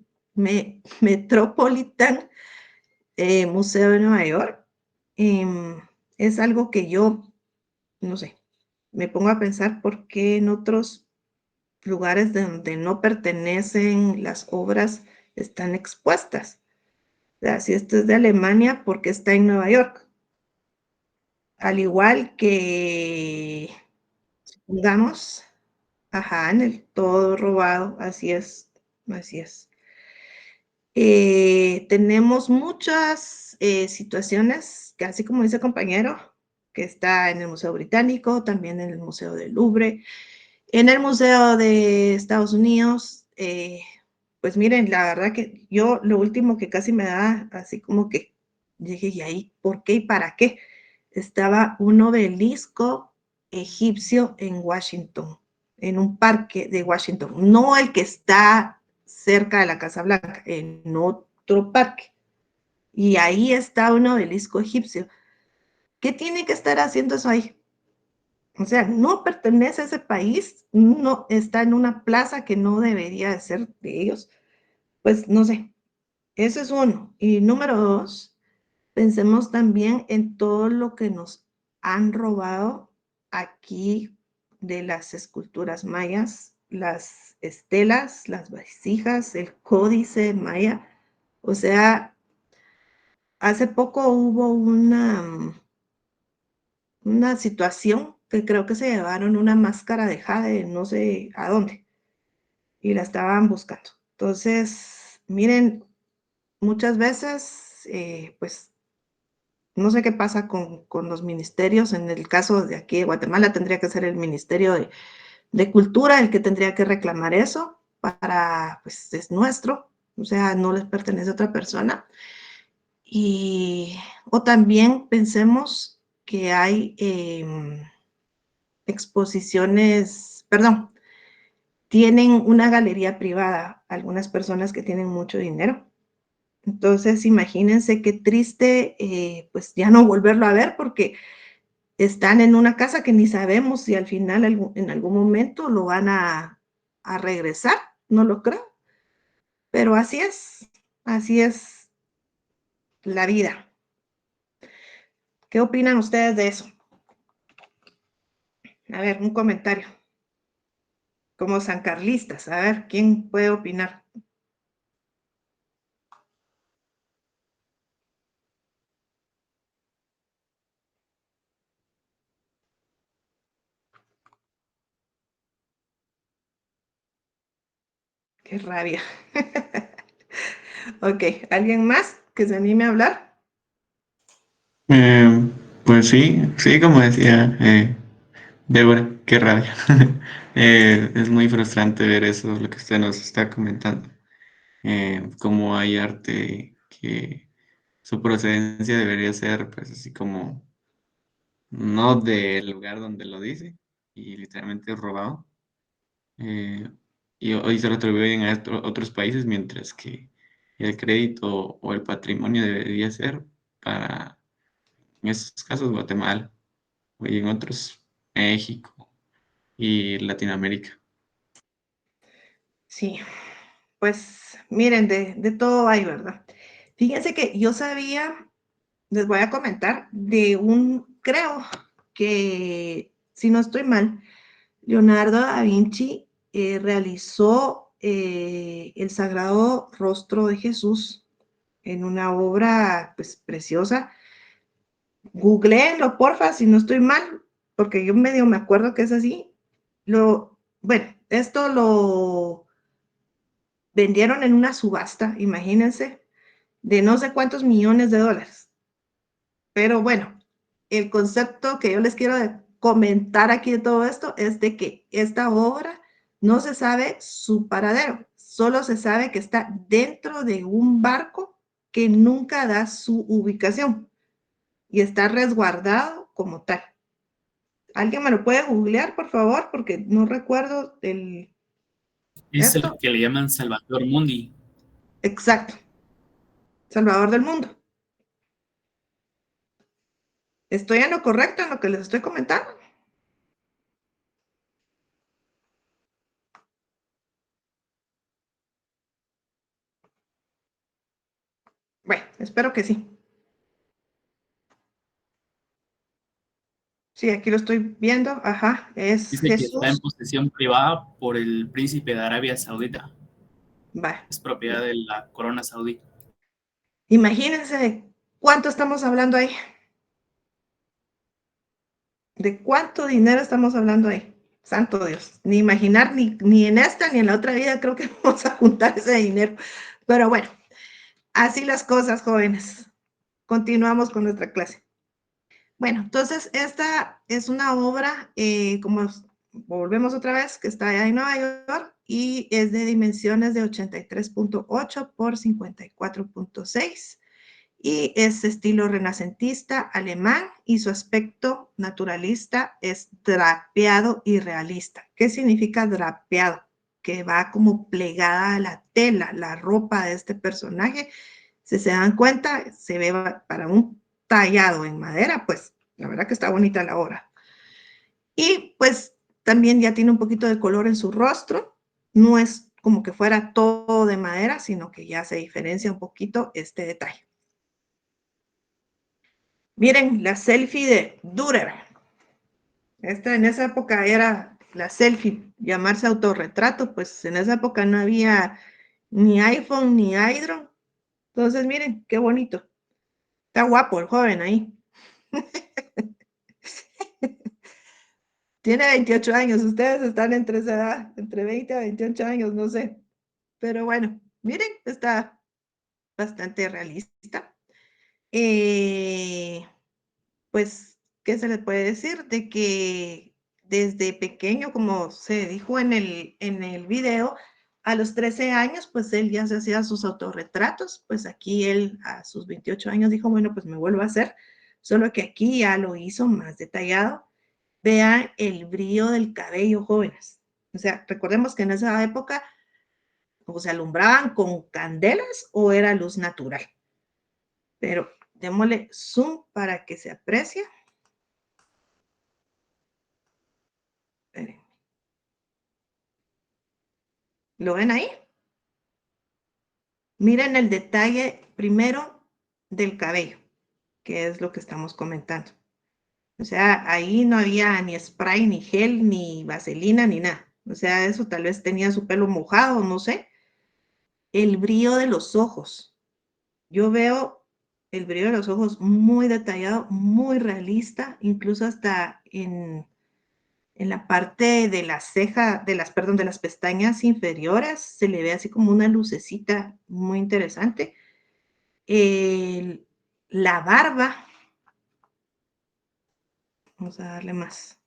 Museo de Nueva York. Es algo que yo, no sé, me pongo a pensar por qué en otros lugares donde no pertenecen las obras están expuestas. O sea, si esto es de Alemania, ¿por qué está en Nueva York? Al igual que, digamos, ajá, en el todo robado, así es, así es. Tenemos muchas situaciones, que así como dice el compañero, que está en el Museo Británico, también en el Museo del Louvre, en el Museo de Estados Unidos. Pues miren, la verdad que yo lo último que casi me da, así como que dije, ¿y ahí por qué y para qué? Estaba un obelisco egipcio en Washington, en un parque de Washington, no el que está cerca de la Casa Blanca, en otro parque. Y ahí está un obelisco egipcio. ¿Qué tiene que estar haciendo eso ahí? O sea, no pertenece a ese país, no está en una plaza que no debería de ser de ellos. Pues no sé, eso es uno. Y número dos, pensemos también en todo lo que nos han robado aquí de las esculturas mayas, las estelas, las vasijas, el códice maya. O sea, hace poco hubo una situación que creo que se llevaron una máscara de jade, no sé a dónde, y la estaban buscando. Entonces, miren, muchas veces, pues, no sé qué pasa con los ministerios. En el caso de aquí de Guatemala tendría que ser el Ministerio de Cultura el que tendría que reclamar eso para, pues es nuestro, o sea, no les pertenece a otra persona. O también pensemos que hay exposiciones, perdón, tienen una galería privada, algunas personas que tienen mucho dinero. Entonces, imagínense qué triste, pues ya no volverlo a ver, porque están en una casa que ni sabemos si al final en algún momento lo van a regresar, no lo creo, pero así es la vida. ¿Qué opinan ustedes de eso? A ver, un comentario. Como sancarlistas, a ver, ¿quién puede opinar? Qué rabia. Ok, ¿alguien más que se anime a hablar? Pues sí, sí, como decía Débora, qué rabia. Es muy frustrante ver eso, lo que usted nos está comentando. Cómo hay arte que su procedencia debería ser, pues así como no del lugar donde lo dice y literalmente robado. eh, y hoy se lo atribuyen a otros países, mientras que el crédito o el patrimonio debería ser para, en estos casos, Guatemala y en otros, México y Latinoamérica. Sí, pues miren, de todo hay, ¿verdad? Fíjense que yo sabía, les voy a comentar, creo que, si no estoy mal, Leonardo da Vinci realizó el Sagrado Rostro de Jesús en una obra, pues, preciosa. Googleenlo, porfa, si no estoy mal, porque yo medio me acuerdo que es así. Bueno, esto lo vendieron en una subasta, imagínense, de no sé cuántos millones de dólares. Pero bueno, el concepto que yo les quiero comentar aquí de todo esto es de que esta obra no se sabe su paradero, solo se sabe que está dentro de un barco que nunca da su ubicación y está resguardado como tal. ¿Alguien me lo puede googlear, por favor? Porque no recuerdo Es el esto. que le llaman Salvador Mundi. Exacto. Salvador del mundo. ¿Estoy en lo correcto en lo que les estoy comentando? Bueno, espero que sí. Sí, aquí lo estoy viendo. Ajá, es Dice que está en Jesús. posesión privada por el príncipe de Arabia Saudita. Va. Es propiedad de la corona saudí. Imagínense cuánto estamos hablando ahí. ¿De cuánto dinero estamos hablando ahí? Santo Dios. Ni imaginar, ni en esta ni en la otra vida creo que vamos a juntar ese dinero. Pero bueno, Así las cosas, jóvenes. Continuamos con nuestra clase. Bueno, entonces esta es una obra, como volvemos otra vez, que está allá en Nueva York y es de dimensiones de 83.8 por 54.6 y es estilo renacentista alemán y su aspecto naturalista es drapeado y realista. ¿Qué significa drapeado? Que va como plegada a la tela, la ropa de este personaje. Si se dan cuenta, se ve para un tallado en madera, pues la verdad que está bonita la obra. Y pues también ya tiene un poquito de color en su rostro, no es como que fuera todo de madera, sino que ya se diferencia un poquito este detalle. Miren la selfie de Dürer. Esta en esa época era la selfie, llamarse autorretrato, pues en esa época no había ni iPhone ni iDrone. Entonces miren, qué bonito. Está guapo el joven ahí. Tiene 28 años, ustedes están entre esa edad, entre 20 a 28 años, no sé. Pero bueno, miren, está bastante realista. Pues, ¿qué se le puede decir? De que desde pequeño, como se dijo en el video, a los 13 años, pues él ya se hacía sus autorretratos. Pues aquí él a sus 28 años dijo, bueno, pues me vuelvo a hacer. Solo que aquí ya lo hizo más detallado. Vean el brillo del cabello, jóvenes. O sea, recordemos que en esa época o se alumbraban con candelas o era luz natural. Pero démosle zoom para que se aprecie. Esperen. ¿Lo ven ahí? Miren el detalle primero del cabello, que es lo que estamos comentando. O sea, ahí no había ni spray, ni gel, ni vaselina, ni nada. O sea, eso tal vez tenía su pelo mojado, no sé. El brillo de los ojos. Yo veo el brillo de los ojos muy detallado, muy realista, incluso hasta en la parte de la ceja, de las pestañas inferiores, se le ve así como una lucecita muy interesante. La barba, vamos a darle más.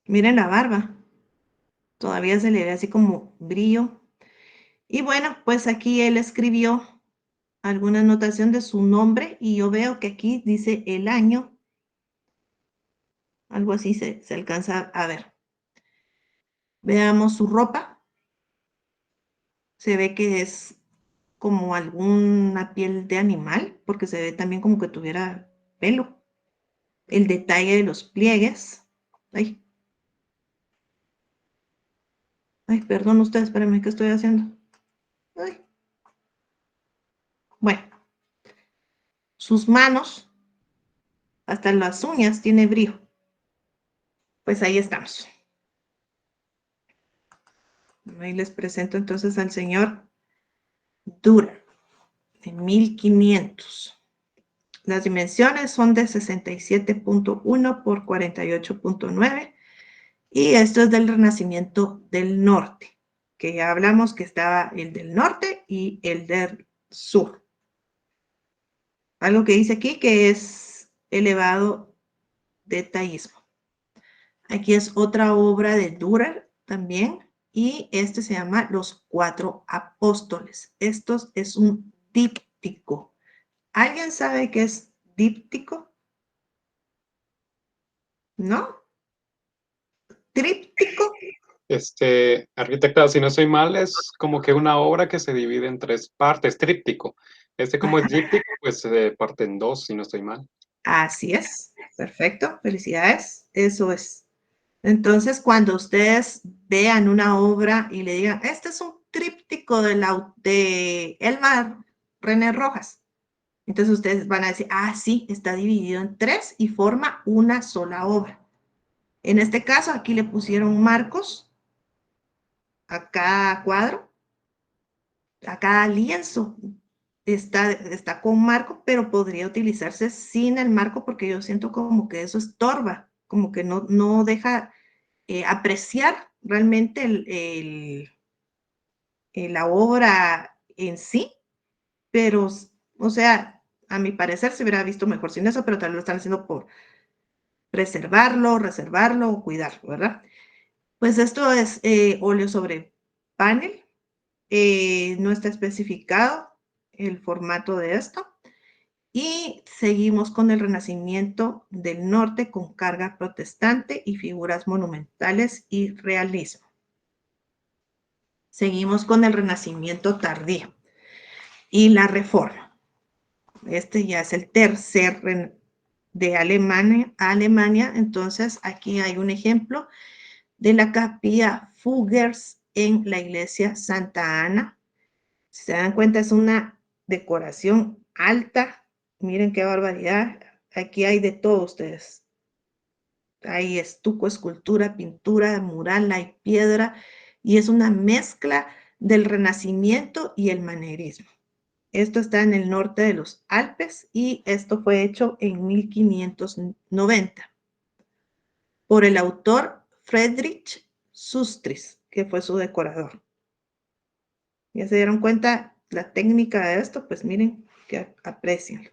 Miren la barba, todavía se le ve así como brillo. Y bueno, pues aquí él escribió alguna anotación de su nombre y yo veo que aquí dice el año, algo así se alcanza a ver. Veamos su ropa, se ve que es como alguna piel de animal, porque se ve también como que tuviera pelo. El detalle de los pliegues. Ay, perdón ustedes, espérenme, ¿qué estoy haciendo? Ay. Bueno, sus manos, hasta las uñas, tiene brillo. Pues ahí estamos. Ahí les presento entonces al señor Dürer, de 1500. Las dimensiones son de 67.1 por 48.9 y esto es del Renacimiento del Norte, que ya hablamos que estaba el del norte y el del sur. Algo que dice aquí que es elevado detallismo. Aquí es otra obra de Dürer también y este se llama Los Cuatro Apóstoles. Esto es un díptico. ¿Alguien sabe qué es díptico? ¿No? ¿Tríptico? Arquitecta, si no estoy mal, es como que una obra que se divide en tres partes, tríptico. Como es díptico, pues se parte en dos, si no estoy mal. Así es. Perfecto. Felicidades. Eso es. Entonces, cuando ustedes vean una obra y le digan, este es un tríptico de Elmar René Rojas, entonces ustedes van a decir, ah, sí, está dividido en tres y forma una sola obra. En este caso, aquí le pusieron marcos a cada cuadro, a cada lienzo. Está con marco, pero podría utilizarse sin el marco porque yo siento como que eso estorba, como que no deja apreciar realmente la obra en sí, pero, o sea, a mi parecer se hubiera visto mejor sin eso, pero tal vez lo están haciendo por preservarlo, reservarlo o cuidarlo, ¿verdad? Pues esto es óleo sobre panel. No está especificado el formato de esto. Y seguimos con el Renacimiento del Norte con carga protestante y figuras monumentales y realismo. Seguimos con el Renacimiento tardío y la Reforma. Este ya es el tercer de Alemania. Entonces, aquí hay un ejemplo de la capilla Fugers en la iglesia Santa Ana. Si se dan cuenta, es una decoración alta. Miren qué barbaridad. Aquí hay de todo ustedes. Hay estuco, escultura, pintura, mural, hay piedra. Y es una mezcla del Renacimiento y el manierismo. Esto está en el norte de los Alpes y esto fue hecho en 1590 por el autor Friedrich Sustris, que fue su decorador. ¿Ya se dieron cuenta la técnica de esto? Pues miren, que aprecienlo.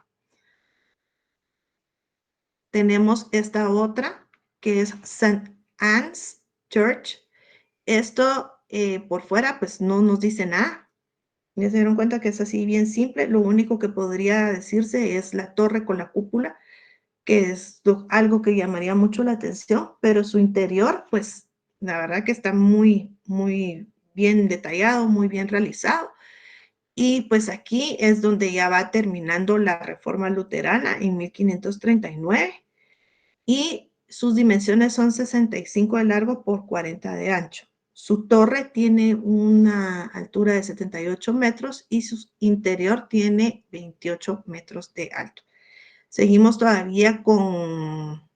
Tenemos esta otra, que es St. Anne's Church. Esto por fuera, pues no nos dice nada. Ya se dieron cuenta que es así bien simple. Lo único que podría decirse es la torre con la cúpula, que es algo que llamaría mucho la atención, pero su interior, pues la verdad que está muy, muy bien detallado, muy bien realizado. Y pues aquí es donde ya va terminando la Reforma Luterana en 1539 y sus dimensiones son 65 de largo por 40 de ancho. Su torre tiene una altura de 78 metros y su interior tiene 28 metros de alto. Seguimos todavía con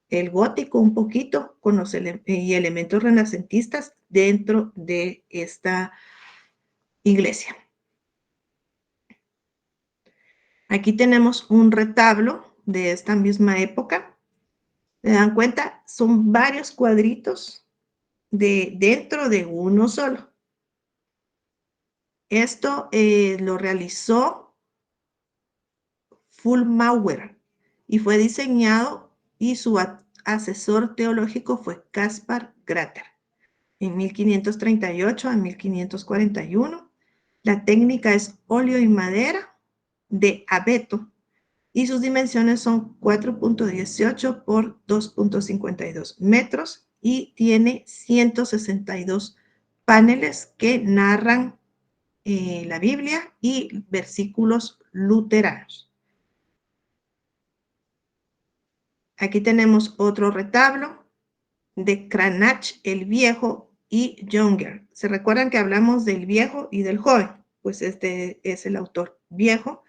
el gótico un poquito, con los elementos renacentistas dentro de esta iglesia. Aquí tenemos un retablo de esta misma época. ¿Se dan cuenta? Son varios cuadritos dentro de uno solo. Esto lo realizó Fulmauer y fue diseñado y su asesor teológico fue Caspar Grater en 1538 a 1541. La técnica es óleo y madera de abeto y sus dimensiones son 4.18 por 2.52 metros y tiene 162 paneles que narran la Biblia y versículos luteranos. Aquí tenemos otro retablo de Cranach el Viejo y Younger. ¿Se recuerdan que hablamos del viejo y del joven? Pues este es el autor viejo.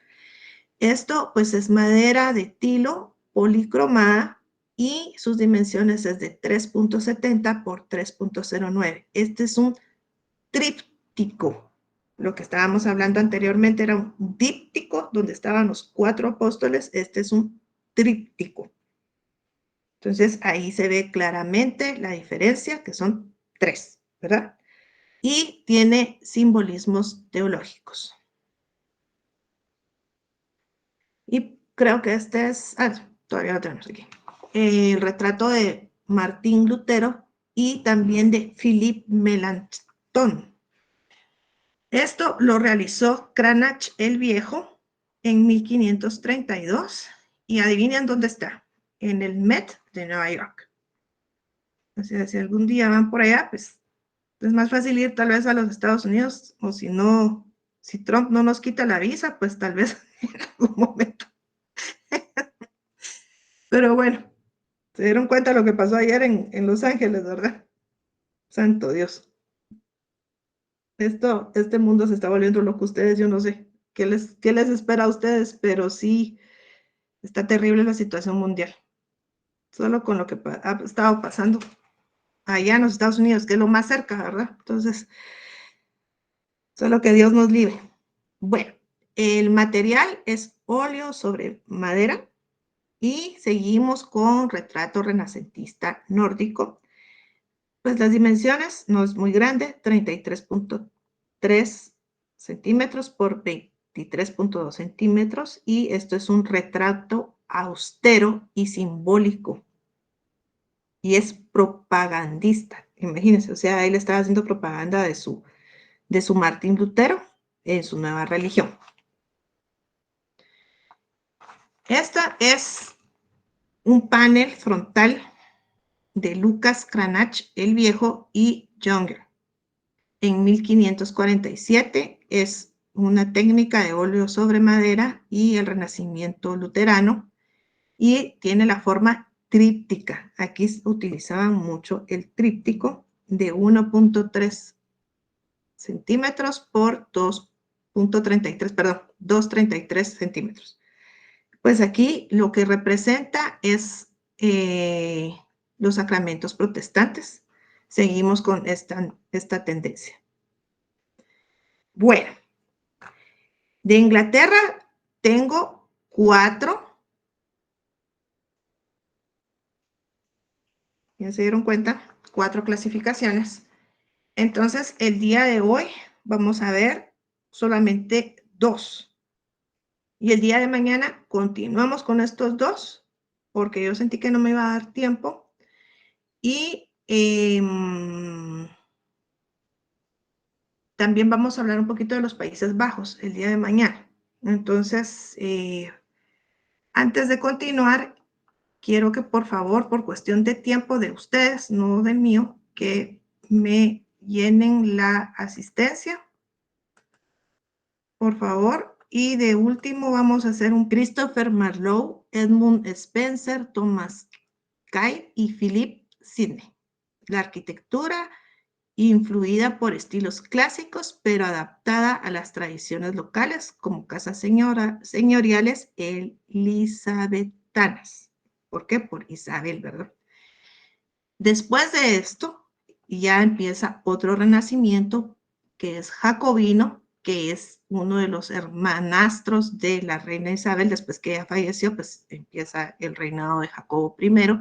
Esto pues es madera de tilo policromada y sus dimensiones es de 3.70 por 3.09. Este es un tríptico. Lo que estábamos hablando anteriormente era un díptico donde estaban los 4 apóstoles. Este es un tríptico. Entonces ahí se ve claramente la diferencia, que son 3, ¿verdad? Y tiene simbolismos teológicos. Y creo que este es, todavía lo tenemos aquí, el retrato de Martín Lutero y también de Philippe Melanchthon. Esto lo realizó Cranach el Viejo en 1532 y adivinen dónde está, en el Met de Nueva York. O sea, si algún día van por allá, pues es más fácil ir tal vez a los Estados Unidos, o si no, si Trump no nos quita la visa, pues tal vez en algún momento. Pero bueno, se dieron cuenta lo que pasó ayer en Los Ángeles, ¿verdad? Santo Dios. Este mundo se está volviendo loco. Ustedes, yo no sé qué les espera a ustedes, pero sí está terrible la situación mundial. Solo con lo que ha estado pasando allá en los Estados Unidos, que es lo más cerca, ¿verdad? Entonces, solo que Dios nos libre. Bueno, el material es óleo sobre madera y seguimos con retrato renacentista nórdico. Pues las dimensiones no es muy grande, 33.3 23 centímetros por 23.2 centímetros, y esto es un retrato austero y simbólico, y es propagandista. Imagínense, o sea, él estaba haciendo propaganda de su Martín Lutero en su nueva religión. Esta es un panel frontal de Lucas Cranach el Viejo y Younger en 1547. Es una técnica de óleo sobre madera y el Renacimiento luterano, y tiene la forma tríptica. Aquí utilizaban mucho el tríptico de 1.3 centímetros por 2.33, perdón, 2.33 centímetros. Pues aquí lo que representa es los sacramentos protestantes. Seguimos con esta tendencia. Bueno, de Inglaterra tengo 4. ¿Ya se dieron cuenta? 4 clasificaciones. Entonces, el día de hoy vamos a ver solamente 2. Y el día de mañana continuamos con estos 2, porque yo sentí que no me iba a dar tiempo. Y también vamos a hablar un poquito de los Países Bajos el día de mañana. Entonces, antes de continuar, quiero que por favor, por cuestión de tiempo de ustedes, no del mío, que me llenen la asistencia, por favor. Y de último vamos a hacer un Christopher Marlowe, Edmund Spencer, Thomas Kyle y Philip Sidney. La arquitectura influida por estilos clásicos, pero adaptada a las tradiciones locales, como casas señoriales elizabetanas. ¿Por qué? Por Isabel, ¿verdad? Después de esto, ya empieza otro renacimiento, que es jacobino, que es uno de los hermanastros de la reina Isabel. Después que ella falleció, pues empieza el reinado de Jacobo I.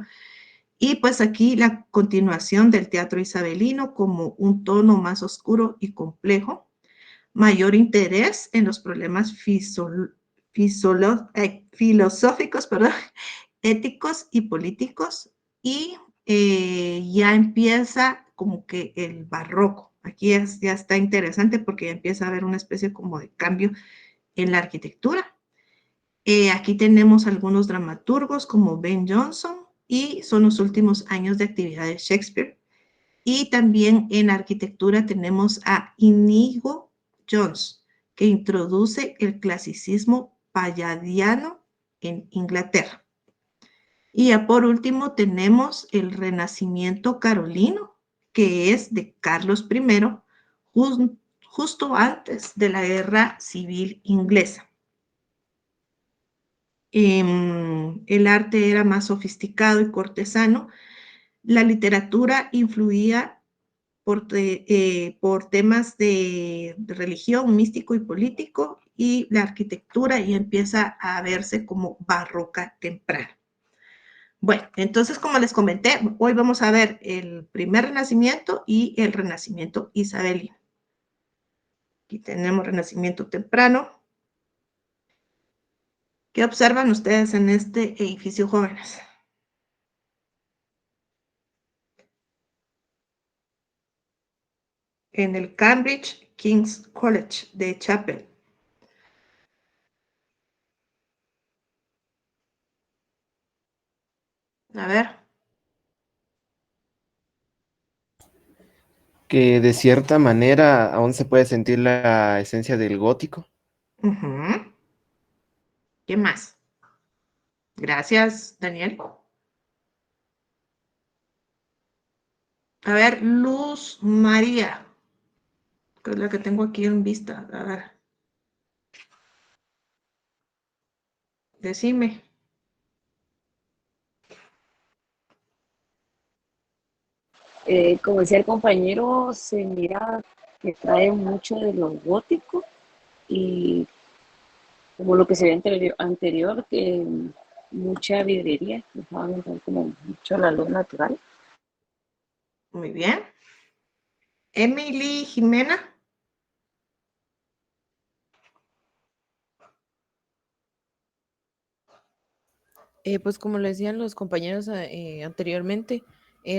Y pues aquí la continuación del teatro isabelino como un tono más oscuro y complejo, mayor interés en los problemas filosóficos, éticos y políticos, y ya empieza como que el barroco. Aquí ya está interesante porque ya empieza a haber una especie como de cambio en la arquitectura. Aquí tenemos algunos dramaturgos como Ben Jonson, y son los últimos años de actividad de Shakespeare. Y también en arquitectura tenemos a Inigo Jones, que introduce el clasicismo palladiano en Inglaterra. Y ya por último tenemos el Renacimiento carolino, que es de Carlos I, justo antes de la Guerra Civil Inglesa. El arte era más sofisticado y cortesano. La literatura influía por temas de religión, místico y político, y la arquitectura ya empieza a verse como barroca temprana. Bueno, entonces, como les comenté, hoy vamos a ver el primer renacimiento y el renacimiento isabelino. Aquí tenemos renacimiento temprano. ¿Qué observan ustedes en este edificio, jóvenes? En el Cambridge King's College de Chapel. A ver. Que de cierta manera aún se puede sentir la esencia del gótico. ¿Qué más? Gracias, Daniel. A ver, Luz María, que es la que tengo aquí en vista. A ver. Decime. Como decía el compañero, se mira que trae mucho de lo gótico y como lo que se ve anterior, que mucha vidriería, dejaban entrar como mucho la luz natural. Muy bien. Emily Jimena. Pues como le decían los compañeros anteriormente,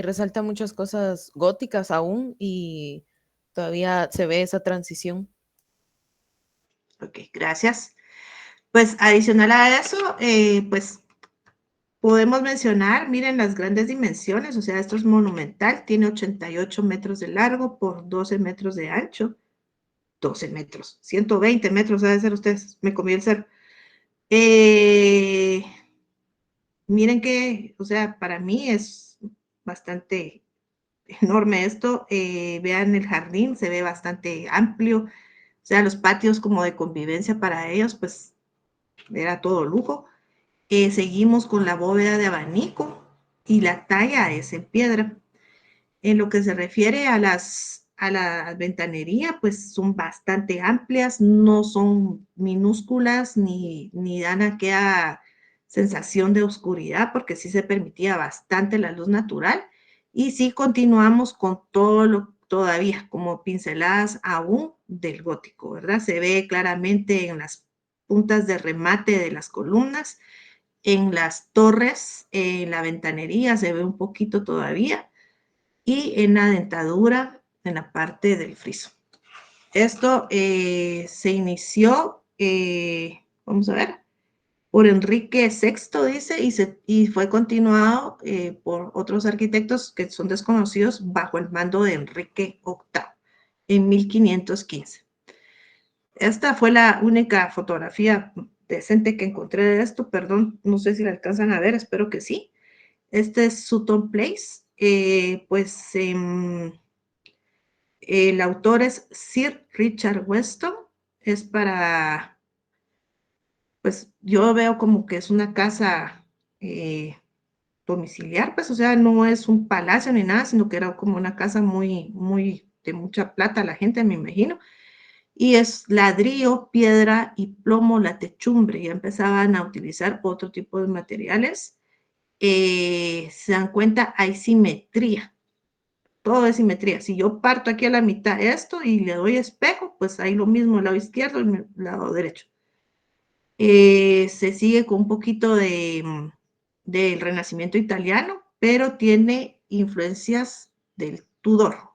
resalta muchas cosas góticas aún y todavía se ve esa transición. Ok, gracias. Pues adicional a eso, pues podemos mencionar, miren las grandes dimensiones, o sea, esto es monumental, tiene 88 metros de largo por 12 metros de ancho, 12 metros, 120 metros, ha de ser ustedes, me comí el cero. Miren que, o sea, para mí es bastante enorme esto. Vean el jardín, se ve bastante amplio. O sea, los patios como de convivencia para ellos, pues era todo lujo. Seguimos con la bóveda de abanico y la talla es en piedra. En lo que se refiere a la ventanería, pues son bastante amplias, no son minúsculas ni dan aquella sensación de oscuridad, porque sí se permitía bastante la luz natural. Y sí continuamos con todo lo todavía como pinceladas aún del gótico, ¿verdad? Se ve claramente en las puntas de remate de las columnas, en las torres, en la ventanería se ve un poquito todavía y en la dentadura en la parte del friso. Esto se inició, vamos a ver, por Enrique VI, dice, y fue continuado por otros arquitectos que son desconocidos bajo el mando de Enrique VIII en 1515. Esta fue la única fotografía decente que encontré de esto, perdón, no sé si la alcanzan a ver, espero que sí. Este es Sutton Place, pues el autor es Sir Richard Weston, es para, pues yo veo como que es una casa domiciliar, pues o sea, no es un palacio ni nada, sino que era como una casa muy de mucha plata la gente, me imagino. Y es ladrillo, piedra y plomo la techumbre, ya empezaban a utilizar otro tipo de materiales. Se dan cuenta, hay simetría, todo es simetría. Si yo parto aquí a la mitad esto y le doy espejo, pues hay lo mismo el lado izquierdo y el lado derecho. Se sigue con un poquito del Renacimiento italiano, pero tiene influencias del Tudor.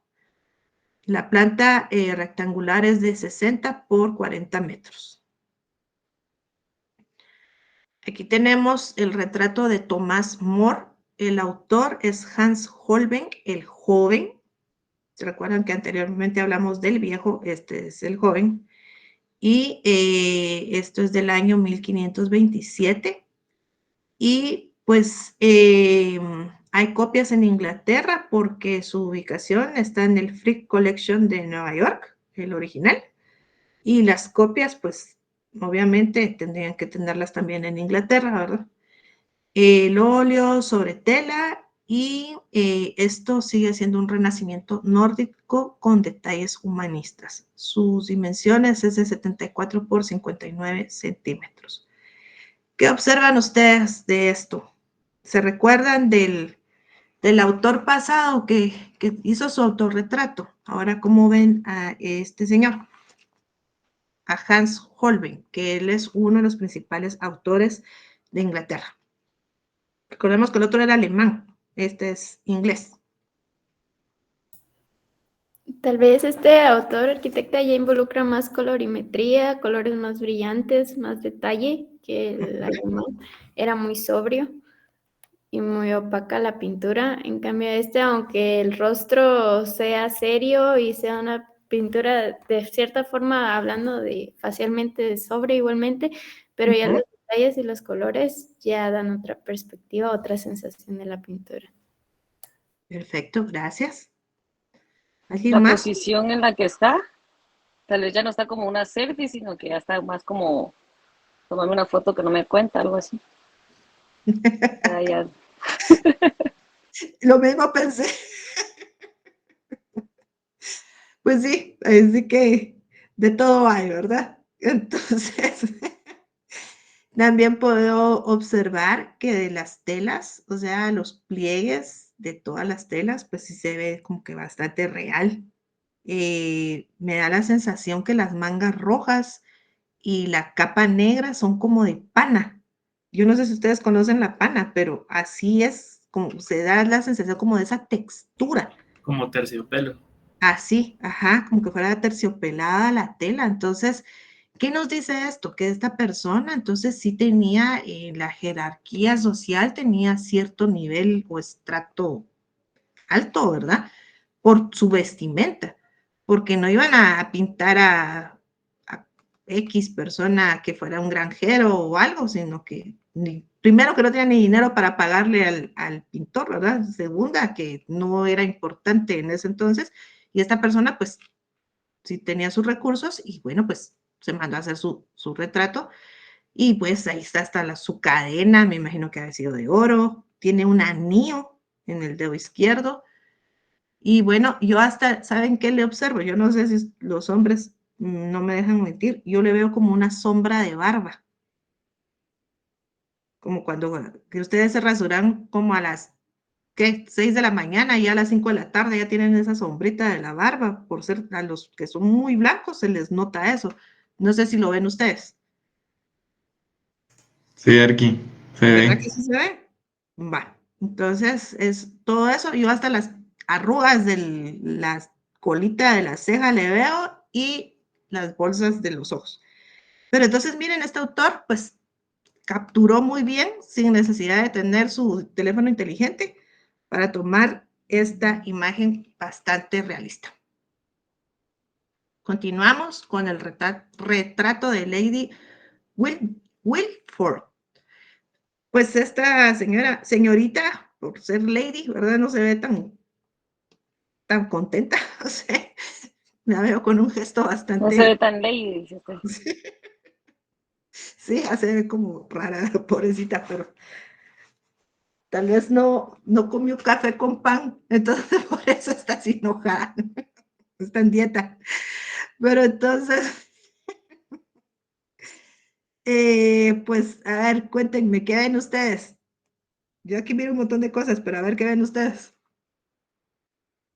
La planta rectangular es de 60 por 40 metros. Aquí tenemos el retrato de Tomás More. El autor es Hans Holbein, el joven. ¿Se recuerdan que anteriormente hablamos del viejo? Este es el joven. Y esto es del año 1527. Y pues hay copias en Inglaterra porque su ubicación está en el Frick Collection de Nueva York, el original. Y las copias, pues obviamente tendrían que tenerlas también en Inglaterra, ¿verdad? El óleo sobre tela y esto sigue siendo un renacimiento nórdico con detalles humanistas. Sus dimensiones es de 74 por 59 centímetros. ¿Qué observan ustedes de esto? ¿Se recuerdan del autor pasado que hizo su autorretrato? Ahora, ¿cómo ven a este señor? A Hans Holbein, que él es uno de los principales autores de Inglaterra. Recordemos que el otro era alemán, este es inglés. Tal vez este autor, arquitecta, ya involucra más colorimetría, colores más brillantes, más detalle, que el alemán era muy sobrio y muy opaca la pintura. En cambio, este, aunque el rostro sea serio y sea una pintura de cierta forma, hablando de facialmente sobre igualmente, pero ya los detalles y los colores ya dan otra perspectiva, otra sensación de la pintura. Perfecto, gracias. ¿Alguien La más? posición en la que está, tal vez ya no está como una selfie, sino que ya está más como tomarme una foto que no me cuenta, algo así. Ya. Lo mismo pensé. Pues sí, así que de todo hay, ¿verdad? Entonces, también puedo observar que de las telas, o sea, los pliegues de todas las telas, pues sí se ve como que bastante real. Me da la sensación que las mangas rojas y la capa negra son como de pana. Yo no sé si ustedes conocen la pana, pero así es como se da la sensación como de esa textura. Como terciopelo. Así, ajá, como que fuera terciopelada la tela. Entonces, ¿qué nos dice esto? Que esta persona entonces sí tenía la jerarquía social, tenía cierto nivel o estrato alto, ¿verdad? Por su vestimenta, porque no iban a pintar a X persona que fuera un granjero o algo, sino que primero que no tenía ni dinero para pagarle al pintor, ¿verdad? Segunda, que no era importante en ese entonces, y esta persona pues sí tenía sus recursos y bueno, pues se mandó a hacer su retrato y pues ahí está hasta su cadena, me imagino que ha sido de oro, tiene un anillo en el dedo izquierdo, y bueno, yo hasta, ¿saben qué le observo? Yo no sé si los hombres no me dejan mentir, yo le veo como una sombra de barba, como cuando que ustedes se rasuran como a las, ¿qué? 6 de la mañana y a las 5 de la tarde ya tienen esa sombrita de la barba, por ser a los que son muy blancos se les nota eso. No sé si lo ven ustedes. Sí, Arqui, se ¿Verdad ve. que sí se ve? Va. Entonces, es todo eso. Yo hasta las arrugas de la colita de la ceja le veo y las bolsas de los ojos. Pero entonces, miren, este autor, pues, capturó muy bien, sin necesidad de tener su teléfono inteligente, para tomar esta imagen bastante realista. Continuamos con el retrato de Lady Wilford. Pues esta señorita, por ser lady, ¿verdad? No se ve tan contenta, o sea, la veo con un gesto No se bastante, ve tan lady, dice usted. sí, ya se ve como rara, pobrecita, pero tal vez no comió café con pan, entonces por eso está así enojada, está en dieta. Pero entonces, pues, a ver, cuéntenme, ¿qué ven ustedes? Yo aquí miro un montón de cosas, pero a ver qué ven ustedes.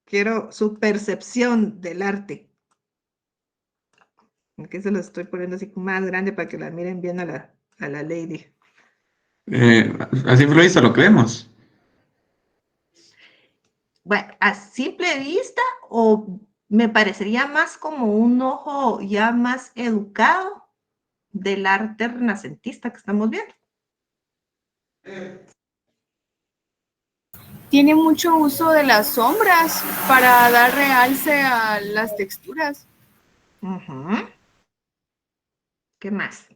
Quiero su percepción del arte. Aquí se lo estoy poniendo así más grande para que la miren bien a la lady. Así lo hizo, lo creemos. Bueno, a simple vista, o me parecería más como un ojo ya más educado del arte renacentista que estamos viendo. Tiene mucho uso de las sombras para dar realce a las texturas. Ujú. ¿Qué más?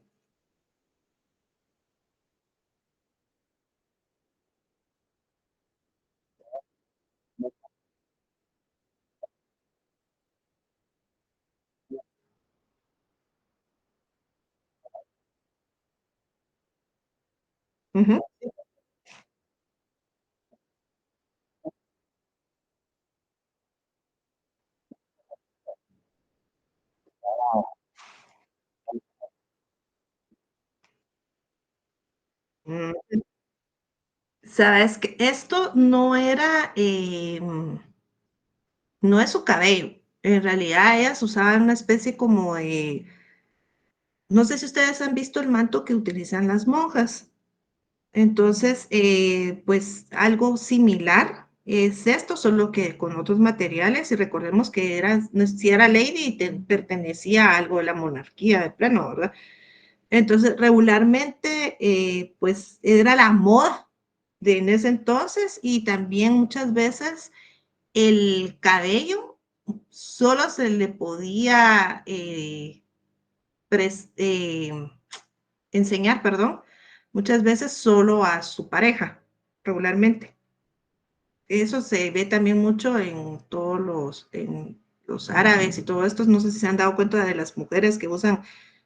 Ujú. Mm, Sabes que esto no era, no es su cabello. En realidad ellas usaban una especie como de, no sé si ustedes han visto el manto que utilizan las monjas. Entonces, pues algo similar es esto, solo que con otros materiales. Y recordemos que era, no sé si era lady y pertenecía a algo de la monarquía de plano, ¿verdad? Entonces, regularmente, pues era la moda de en ese entonces y también muchas veces el cabello solo se le podía pres- eh, enseñar, perdón, muchas veces solo a su pareja, regularmente. Eso se ve también mucho en todos en los árabes y todo esto. No sé si se han dado cuenta de las mujeres que usan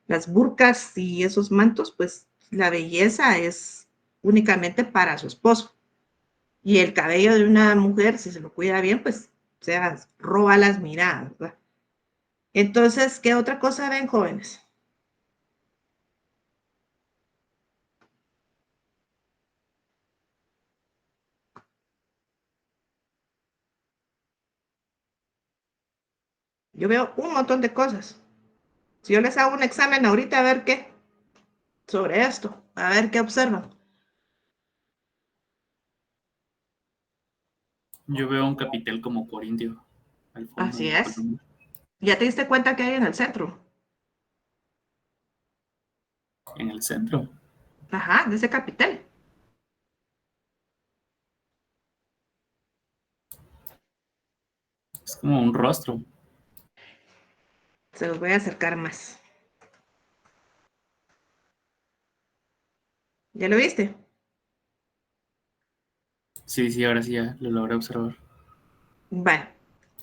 las burcas y esos mantos, pues la belleza es únicamente para su esposo. Y el cabello de una mujer, si se lo cuida bien, pues o sea, roba las miradas, ¿verdad? Entonces, ¿qué otra cosa ven, jóvenes? Yo veo un montón de cosas. Si yo les hago un examen ahorita, a ver qué. sobre esto. A ver qué observan. Yo veo un capitel como corintio al fondo. Así es. ¿Ya te diste cuenta que hay en el centro? En el centro. Ajá, de ese capitel. Es como un rostro. Se los voy a acercar más. ¿Ya lo viste? Sí, ahora sí ya lo logré observar. Bueno,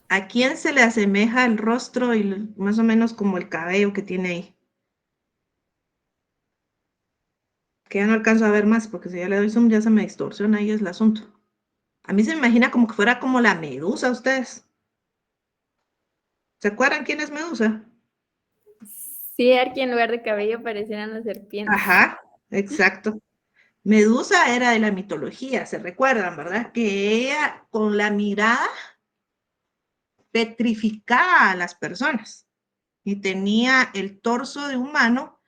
¿a quién se le asemeja el rostro y más o menos como el cabello que tiene ahí? Que ya no alcanzo a ver más, porque si ya le doy zoom ya se me distorsiona ahí es el asunto. A mí se me imagina como que fuera como la medusa, ustedes. ¿Se acuerdan quién es Medusa? Sí, aquí en lugar de cabello parecieran las serpientes. Ajá, exacto. Medusa era de la mitología, se recuerdan, ¿verdad? Que ella con la mirada petrificaba a las personas y tenía el torso de humano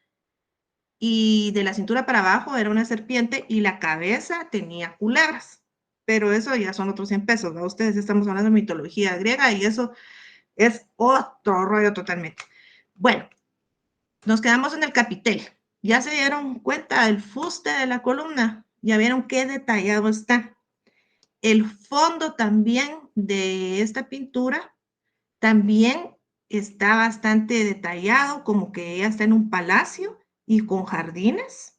y de la cintura para abajo era una serpiente y la cabeza tenía culebras. Pero eso ya son otros 100 pesos, ¿no? Ustedes estamos hablando de mitología griega y eso es otro rollo totalmente. Bueno, nos quedamos en el capitel. ¿Ya se dieron cuenta del fuste de la columna? ¿Ya vieron qué detallado está? El fondo también de esta pintura también está bastante detallado, como que ella está en un palacio y con jardines.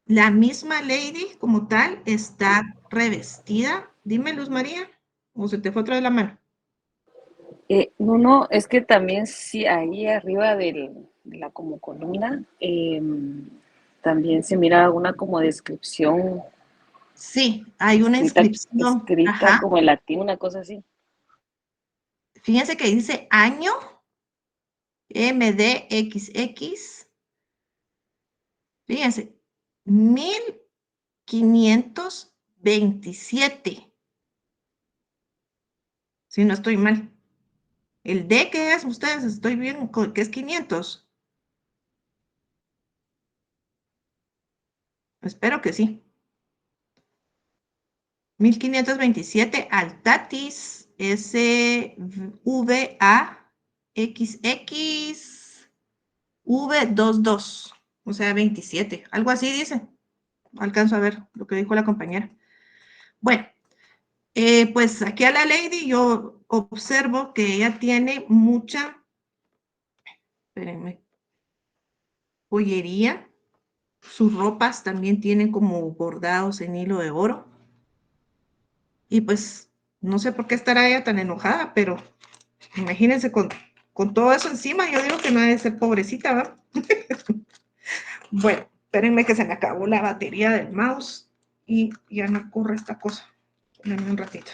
La misma lady como tal está revestida. Dime, Luz María, o se te fue otra vez la mano. No, es que también sí, ahí arriba de la como columna, también se mira una como descripción Sí, hay una inscripción. escrita Ajá. como en latín, una cosa así. Fíjense que dice año MDXX. Fíjense, 1527. Si no estoy mal. ¿El D qué es? Ustedes, estoy bien, que es 500. Espero que sí. 1527, Altatis, SVAXX, V22, o sea, 27. Algo así dice. Alcanzo a ver lo que dijo la compañera. Bueno, pues aquí a la lady yo observo que ella tiene mucha, espérenme, joyería. Sus ropas también tienen como bordados en hilo de oro. Y pues no sé por qué estará ella tan enojada, pero imagínense con todo eso encima, yo digo que no debe ser pobrecita, ¿verdad? Bueno, espérenme que se me acabó la batería del mouse y ya no corre esta cosa. Espérenme un ratito.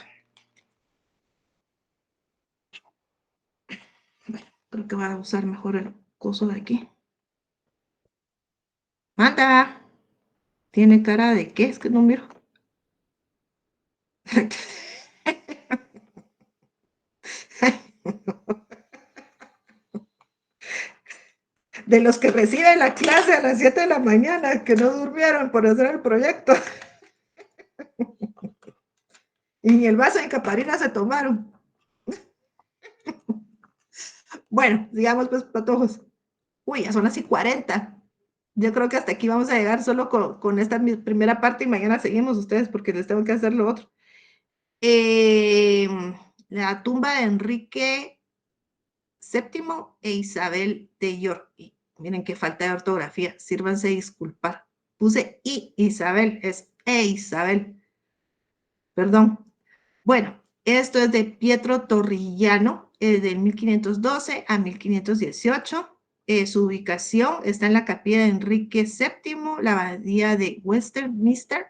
Bueno, creo que voy a usar mejor el coso de aquí. ¡Manda! ¿Tiene cara de qué? Es que no miro. De los que reciben la clase a las 7 de la mañana, que no durmieron por hacer el proyecto. Y el vaso de caparina se tomaron. Bueno, digamos pues, patojos. Uy, ya son las 40. Yo creo que hasta aquí vamos a llegar solo con esta primera parte y mañana seguimos ustedes porque les tengo que hacer lo otro. La tumba de Enrique VII e Isabel de York. Y miren qué falta de ortografía, sírvanse disculpar. Puse Isabel, es Isabel. Perdón. Bueno, esto es de Pietro Torrigiano, de 1512 a 1518. Su ubicación está en la capilla de Enrique VII, la abadía de Westminster.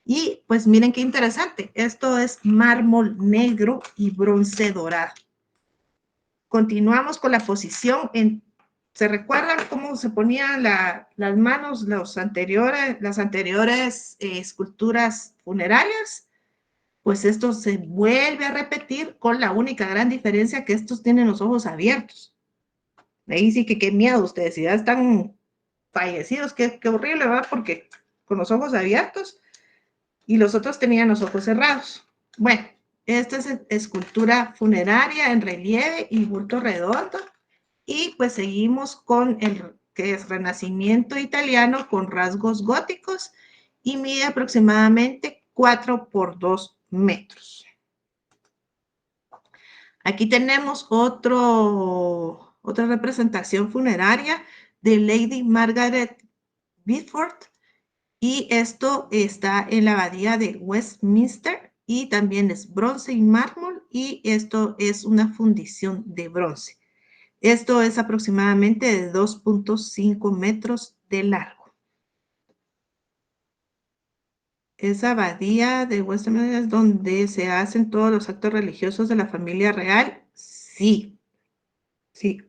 Y pues miren qué interesante, esto es mármol negro y bronce dorado. Continuamos con la posición. ¿Se recuerdan cómo se ponían las manos las anteriores esculturas funerarias? Pues esto se vuelve a repetir con la única gran diferencia que estos tienen los ojos abiertos. Ahí sí que qué miedo ustedes, si ya están fallecidos, qué horrible, ¿verdad? Porque con los ojos abiertos y los otros tenían los ojos cerrados. Bueno, esta es escultura funeraria en relieve y bulto redondo. Y pues seguimos con el que es Renacimiento italiano con rasgos góticos y mide aproximadamente 4 por 2 metros. Aquí tenemos otra representación funeraria de Lady Margaret Beaufort, y esto está en la abadía de Westminster y también es bronce y mármol, y esto es una fundición de bronce. Esto es aproximadamente de 2.5 metros de largo. Esa abadía de Westminster es donde se hacen todos los actos religiosos de la familia real. Sí, sí.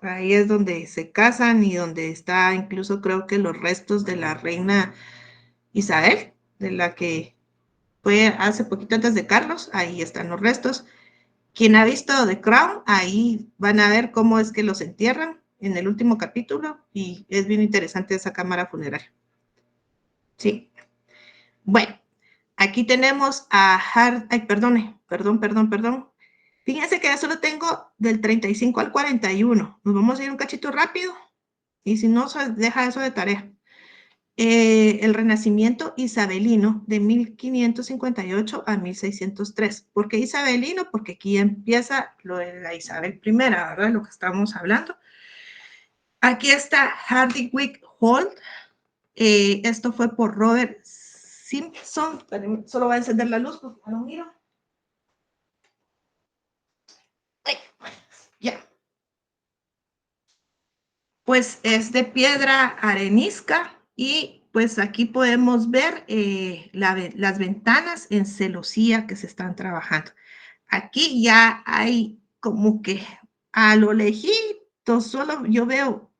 Ahí es donde se casan y donde está incluso creo que los restos de la reina Isabel, de la que fue hace poquito antes de Carlos. Ahí están los restos. Quien ha visto The Crown, ahí van a ver cómo es que los entierran en el último capítulo y es bien interesante esa cámara funeraria. Sí. Bueno, aquí tenemos a perdón. Fíjense que ya solo tengo del 35 al 41. Nos vamos a ir un cachito rápido y si no, deja eso de tarea. El Renacimiento isabelino de 1558 a 1603. ¿Por qué isabelino? Porque aquí empieza lo de la Isabel I, ¿verdad? Lo que estamos hablando. Aquí está Hardwicke Hall. Esto fue por Robert Simpson. Solo voy a encender la luz porque no miro. Ya. Pues es de piedra arenisca y pues aquí podemos ver las ventanas en celosía que se están trabajando. Aquí ya hay como que a lo lejito, solo yo veo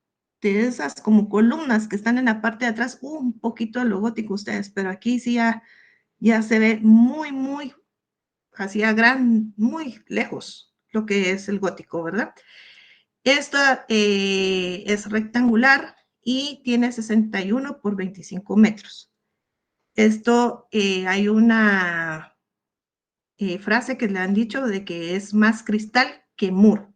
de esas como columnas que están en la parte de atrás, un poquito de lo gótico ustedes, pero aquí sí ya se ve muy, hacia muy lejos lo que es el gótico, ¿verdad? Esta es rectangular y tiene 61 por 25 metros. Esto hay una frase que le han dicho de que es más cristal que muro.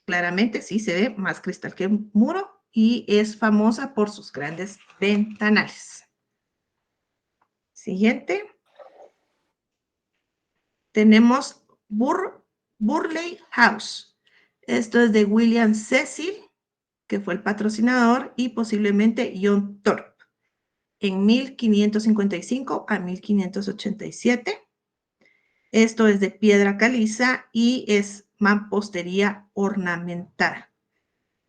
Claramente sí se ve más cristal que muro y es famosa por sus grandes ventanales. Siguiente. Tenemos Burleigh House. Esto es de William Cecil, que fue el patrocinador, y posiblemente John Thorpe, en 1555 a 1587. Esto es de piedra caliza y es mampostería ornamentada.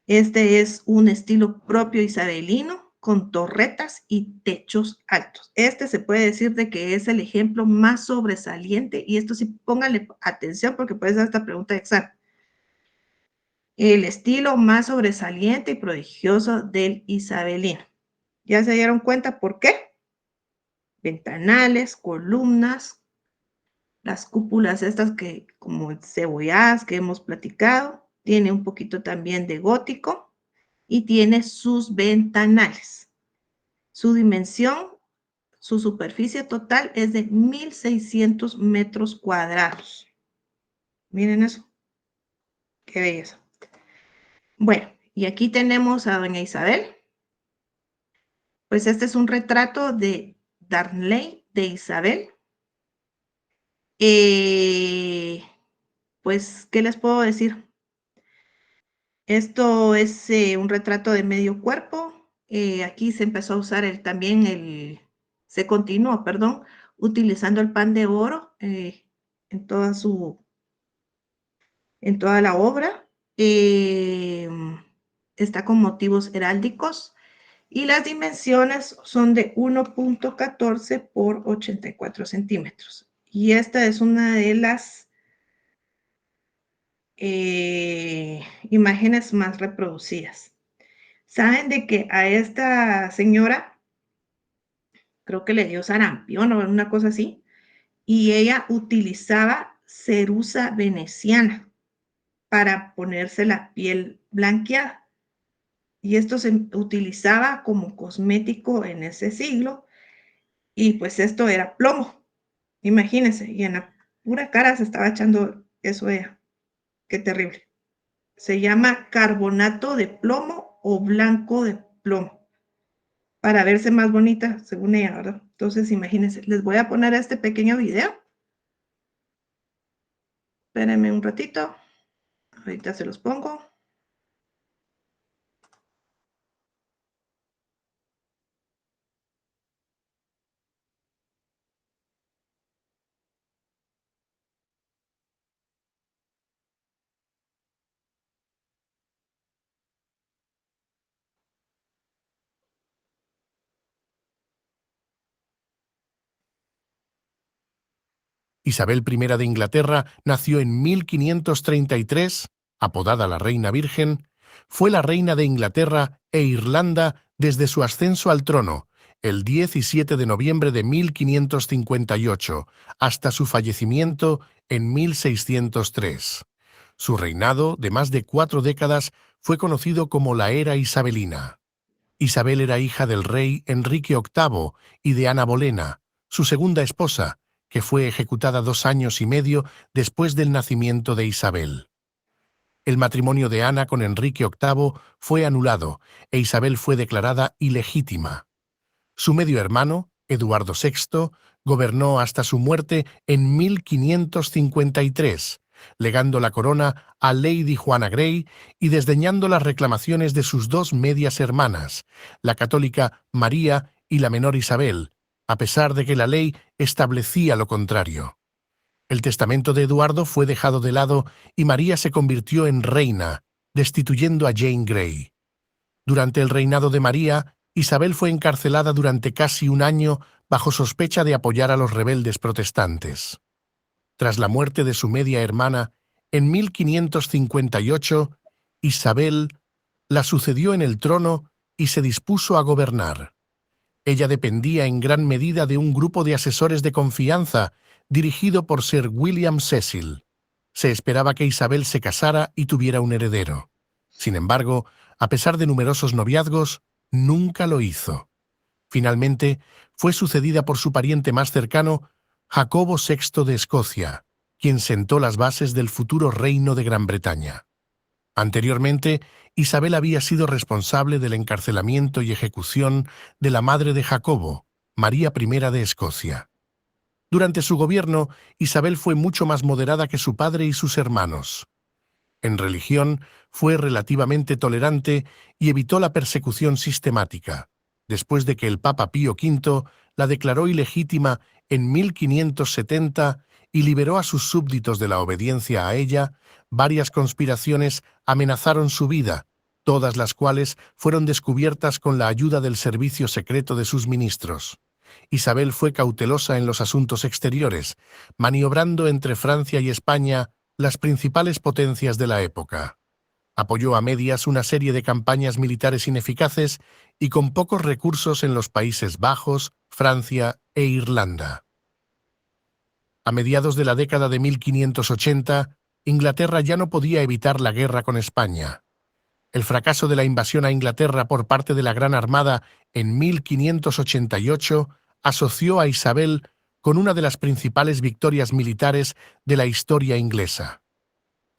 Este es un estilo propio isabelino con torretas y techos altos. Este se puede decir de que es el ejemplo más sobresaliente, y esto sí pónganle atención porque puede ser esta pregunta de examen. El estilo más sobresaliente y prodigioso del isabelino. ¿Ya se dieron cuenta por qué? Ventanales, columnas, las cúpulas estas que como cebolladas que hemos platicado, tiene un poquito también de gótico y tiene sus ventanales. Su dimensión, su superficie total es de 1.600 metros cuadrados. Miren eso. Qué belleza. Bueno, y aquí tenemos a doña Isabel. Pues este es un retrato de Darnley de Isabel. Pues, ¿qué les puedo decir? Esto es un retrato de medio cuerpo. Aquí se empezó a usar se continuó, perdón, utilizando el pan de oro en toda la obra. Está con motivos heráldicos y las dimensiones son de 1.14 por 84 centímetros. Y esta es una de las imágenes más reproducidas. Saben de que a esta señora creo que le dio sarampión o una cosa así, y ella utilizaba ceruza veneciana para ponerse la piel blanqueada. y esto se utilizaba como cosmético en ese siglo, y pues esto era plomo, imagínense, y en la pura cara se estaba echando eso ella. Qué terrible. Se llama carbonato de plomo o blanco de plomo, para verse más bonita, según ella, ¿verdad? Entonces, imagínense, les voy a poner este pequeño video. Espérenme un ratito, ahorita se los pongo. Isabel I de Inglaterra nació en 1533, apodada la Reina Virgen, fue la reina de Inglaterra e Irlanda desde su ascenso al trono, el 17 de noviembre de 1558, hasta su fallecimiento en 1603. Su reinado, de más de 4 décadas, fue conocido como la Era Isabelina. Isabel era hija del rey Enrique VIII y de Ana Bolena, su segunda esposa, que fue ejecutada 2 años y medio después del nacimiento de Isabel. El matrimonio de Ana con Enrique VIII fue anulado e Isabel fue declarada ilegítima. Su medio hermano, Eduardo VI, gobernó hasta su muerte en 1553, legando la corona a Lady Juana Grey y desdeñando las reclamaciones de sus 2 medias hermanas, la católica María y la menor Isabel, a pesar de que la ley establecía lo contrario. El testamento de Eduardo fue dejado de lado y María se convirtió en reina, destituyendo a Jane Grey. Durante el reinado de María, Isabel fue encarcelada durante casi 1 año bajo sospecha de apoyar a los rebeldes protestantes. Tras la muerte de su media hermana, en 1558, Isabel la sucedió en el trono y se dispuso a gobernar. Ella dependía en gran medida de un grupo de asesores de confianza dirigido por Sir William Cecil. Se esperaba que Isabel se casara y tuviera un heredero. Sin embargo, a pesar de numerosos noviazgos, nunca lo hizo. Finalmente, fue sucedida por su pariente más cercano, Jacobo VI de Escocia, quien sentó las bases del futuro reino de Gran Bretaña. Anteriormente, Isabel había sido responsable del encarcelamiento y ejecución de la madre de Jacobo, María I de Escocia. Durante su gobierno, Isabel fue mucho más moderada que su padre y sus hermanos. En religión, fue relativamente tolerante y evitó la persecución sistemática, después de que el Papa Pío V la declaró ilegítima en 1570 y liberó a sus súbditos de la obediencia a ella. Varias conspiraciones amenazaron su vida, todas las cuales fueron descubiertas con la ayuda del servicio secreto de sus ministros. Isabel fue cautelosa en los asuntos exteriores, maniobrando entre Francia y España, las principales potencias de la época. Apoyó a medias una serie de campañas militares ineficaces y con pocos recursos en los Países Bajos, Francia e Irlanda. A mediados de la década de 1580, Inglaterra ya no podía evitar la guerra con España. El fracaso de la invasión a Inglaterra por parte de la Gran Armada en 1588 asoció a Isabel con una de las principales victorias militares de la historia inglesa.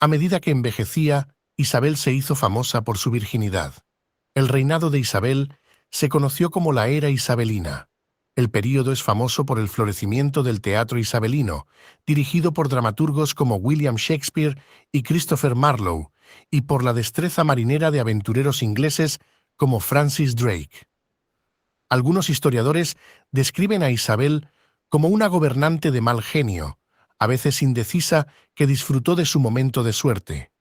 A medida que envejecía, Isabel se hizo famosa por su virginidad. El reinado de Isabel se conoció como la Era Isabelina. El período es famoso por el florecimiento del teatro isabelino, dirigido por dramaturgos como William Shakespeare y Christopher Marlowe, y por la destreza marinera de aventureros ingleses como Francis Drake. Algunos historiadores describen a Isabel como una gobernante de mal genio, a veces indecisa, que disfrutó de su momento de suerte.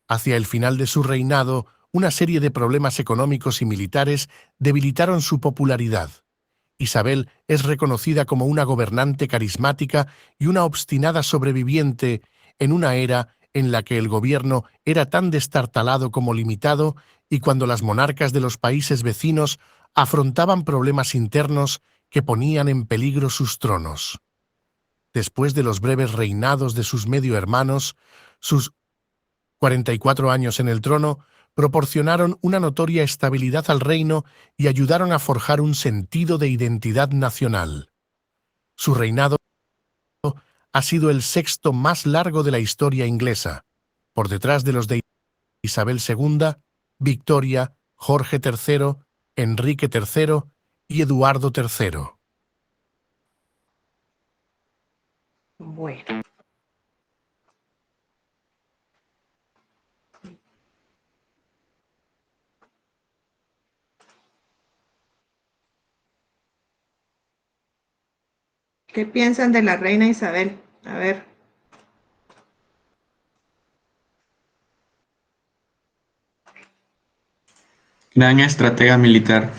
Hacia el final de su reinado, una serie de problemas económicos y militares debilitaron su popularidad. Isabel es reconocida como una gobernante carismática y una obstinada sobreviviente en una era en la que el gobierno era tan destartalado como limitado y cuando las monarcas de los países vecinos afrontaban problemas internos que ponían en peligro sus tronos. Después de los breves reinados de sus medio hermanos, sus 44 años en el trono, proporcionaron una notoria estabilidad al reino y ayudaron a forjar un sentido de identidad nacional. Su reinado ha sido el sexto más largo de la historia inglesa, por detrás de los de Isabel II, Victoria, Jorge III, Enrique III y Eduardo III. Bueno. ¿Qué piensan de la reina Isabel? A ver. Gran estratega militar.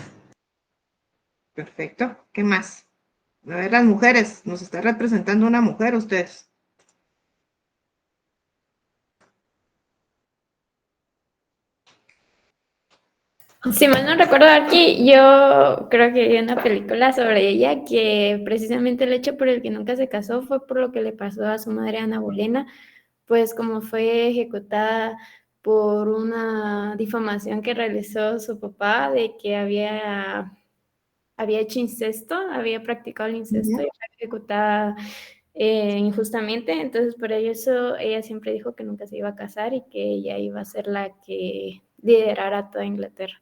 Perfecto. ¿Qué más? A ver, las mujeres. Nos está representando una mujer ustedes. Si mal no recuerdo aquí, yo creo que vi una película sobre ella que precisamente el hecho por el que nunca se casó fue por lo que le pasó a su madre Ana Bolena, pues como fue ejecutada por una difamación que realizó su papá de que había hecho incesto, había practicado el incesto y fue ejecutada injustamente, entonces por eso ella siempre dijo que nunca se iba a casar y que ella iba a ser la que liderara toda Inglaterra.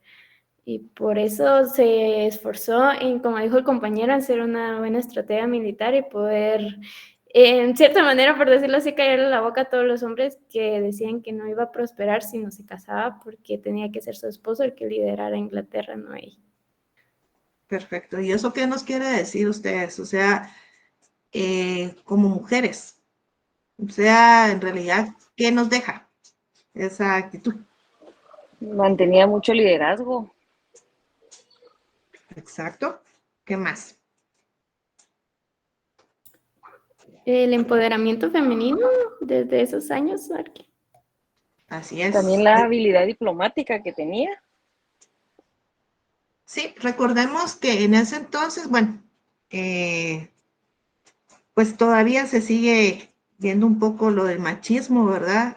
Y por eso se esforzó en, como dijo el compañero, en ser una buena estratega militar y poder, en cierta manera, por decirlo así, callarle la boca a todos los hombres que decían que no iba a prosperar si no se casaba porque tenía que ser su esposo el que liderara Inglaterra, no ella. Perfecto. ¿Y eso qué nos quiere decir ustedes? O sea, como mujeres. O sea, en realidad, ¿qué nos deja esa actitud? Mantenía mucho liderazgo. Exacto. ¿Qué más? El empoderamiento femenino desde esos años, Arqui. Así es. También la habilidad diplomática que tenía. Sí, recordemos que en ese entonces, bueno, pues todavía se sigue viendo un poco lo del machismo, ¿verdad?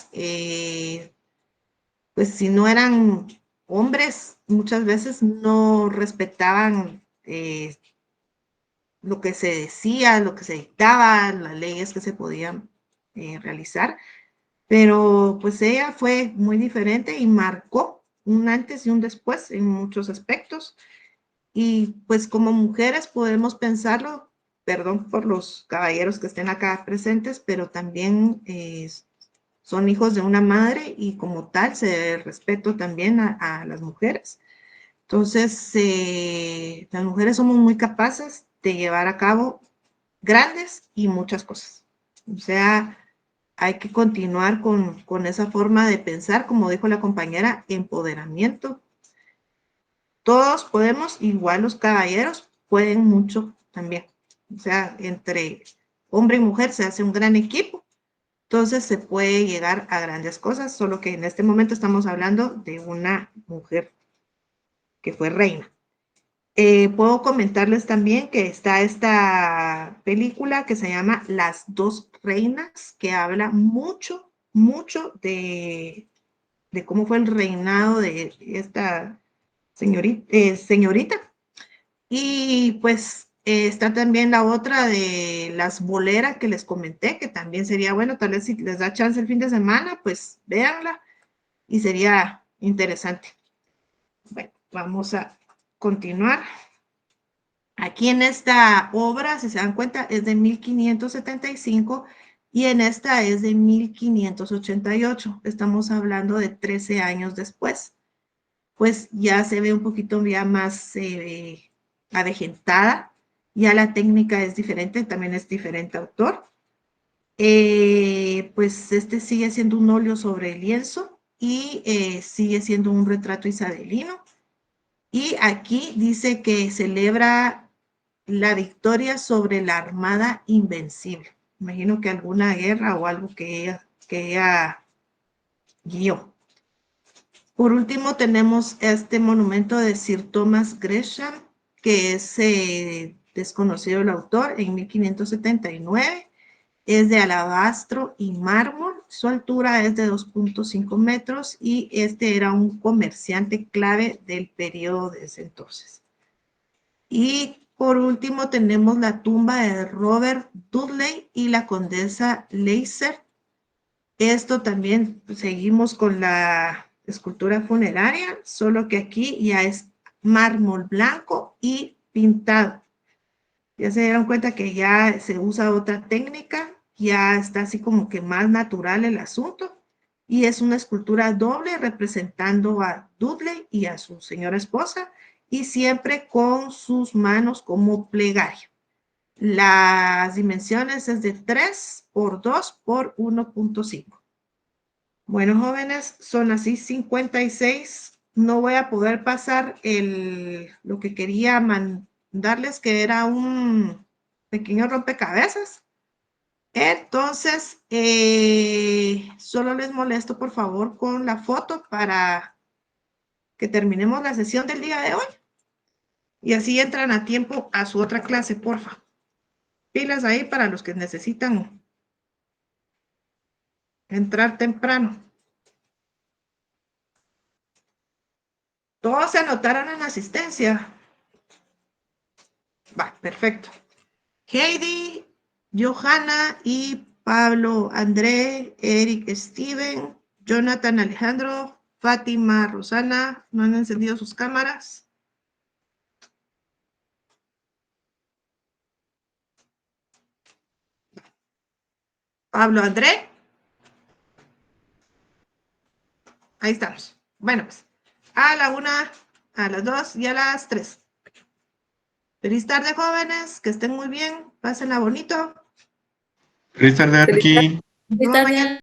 Pues si no eran hombres, muchas veces no respetaban lo que se decía, lo que se dictaba, las leyes que se podían realizar, pero pues ella fue muy diferente y marcó un antes y un después en muchos aspectos. Y pues como mujeres podemos pensarlo, perdón por los caballeros que estén acá presentes, pero también son hijos de una madre y como tal se debe respeto también a las mujeres. Entonces, las mujeres somos muy capaces de llevar a cabo grandes y muchas cosas. O sea, hay que continuar con esa forma de pensar, como dijo la compañera, empoderamiento. Todos podemos, igual los caballeros pueden mucho también. O sea, entre hombre y mujer se hace un gran equipo, entonces se puede llegar a grandes cosas, solo que en este momento estamos hablando de una mujer que fue reina. Puedo comentarles también que está esta película que se llama Las dos reinas, que habla mucho, mucho de cómo fue el reinado de esta señorita. Y pues está también la otra de las boleras que les comenté, que también sería bueno, tal vez si les da chance el fin de semana, pues véanla y sería interesante. Bueno, vamos a continuar. Aquí en esta obra, si se dan cuenta, es de 1575 y en esta es de 1588. Estamos hablando de 13 años después. Pues ya se ve un poquito ya más avejentada, ya la técnica es diferente, también es diferente autor. Pues este sigue siendo un óleo sobre lienzo y sigue siendo un retrato isabelino. Y aquí dice que celebra la victoria sobre la Armada Invencible. Imagino que alguna guerra o algo que ella guió. Por último, tenemos este monumento de Sir Thomas Gresham, que es desconocido el autor, en 1579. es de alabastro y mármol. Su altura es de 2.5 metros y este era un comerciante clave del periodo de ese entonces. Y por último tenemos la tumba de Robert Dudley y la condesa Leicester. Esto también seguimos con la escultura funeraria, solo que aquí ya es mármol blanco y pintado. Ya se dieron cuenta que ya se usa otra técnica, ya está así como que más natural el asunto, y es una escultura doble representando a Dudley y a su señora esposa, y siempre con sus manos como plegario. Las dimensiones es de 3 por 2 por 1.5. Bueno, jóvenes, son así 56. No voy a poder pasar lo que quería mandarles, que era un pequeño rompecabezas. Entonces, solo les molesto, por favor, con la foto para que terminemos la sesión del día de hoy. Y así entran a tiempo a su otra clase, porfa. Pilas ahí para los que necesitan entrar temprano. Todos se anotaron en asistencia. Va, perfecto. Heidi, Johanna y Pablo, André, Eric, Steven, Jonathan, Alejandro, Fátima, Rosana, ¿no han encendido sus cámaras? Pablo, André. Ahí estamos. Bueno, pues, a la 1, a las 2 y a las 3. Feliz tarde, jóvenes, que estén muy bien, pásenla bonito. Feliz tarde, Arqui. Nos vemos mañana.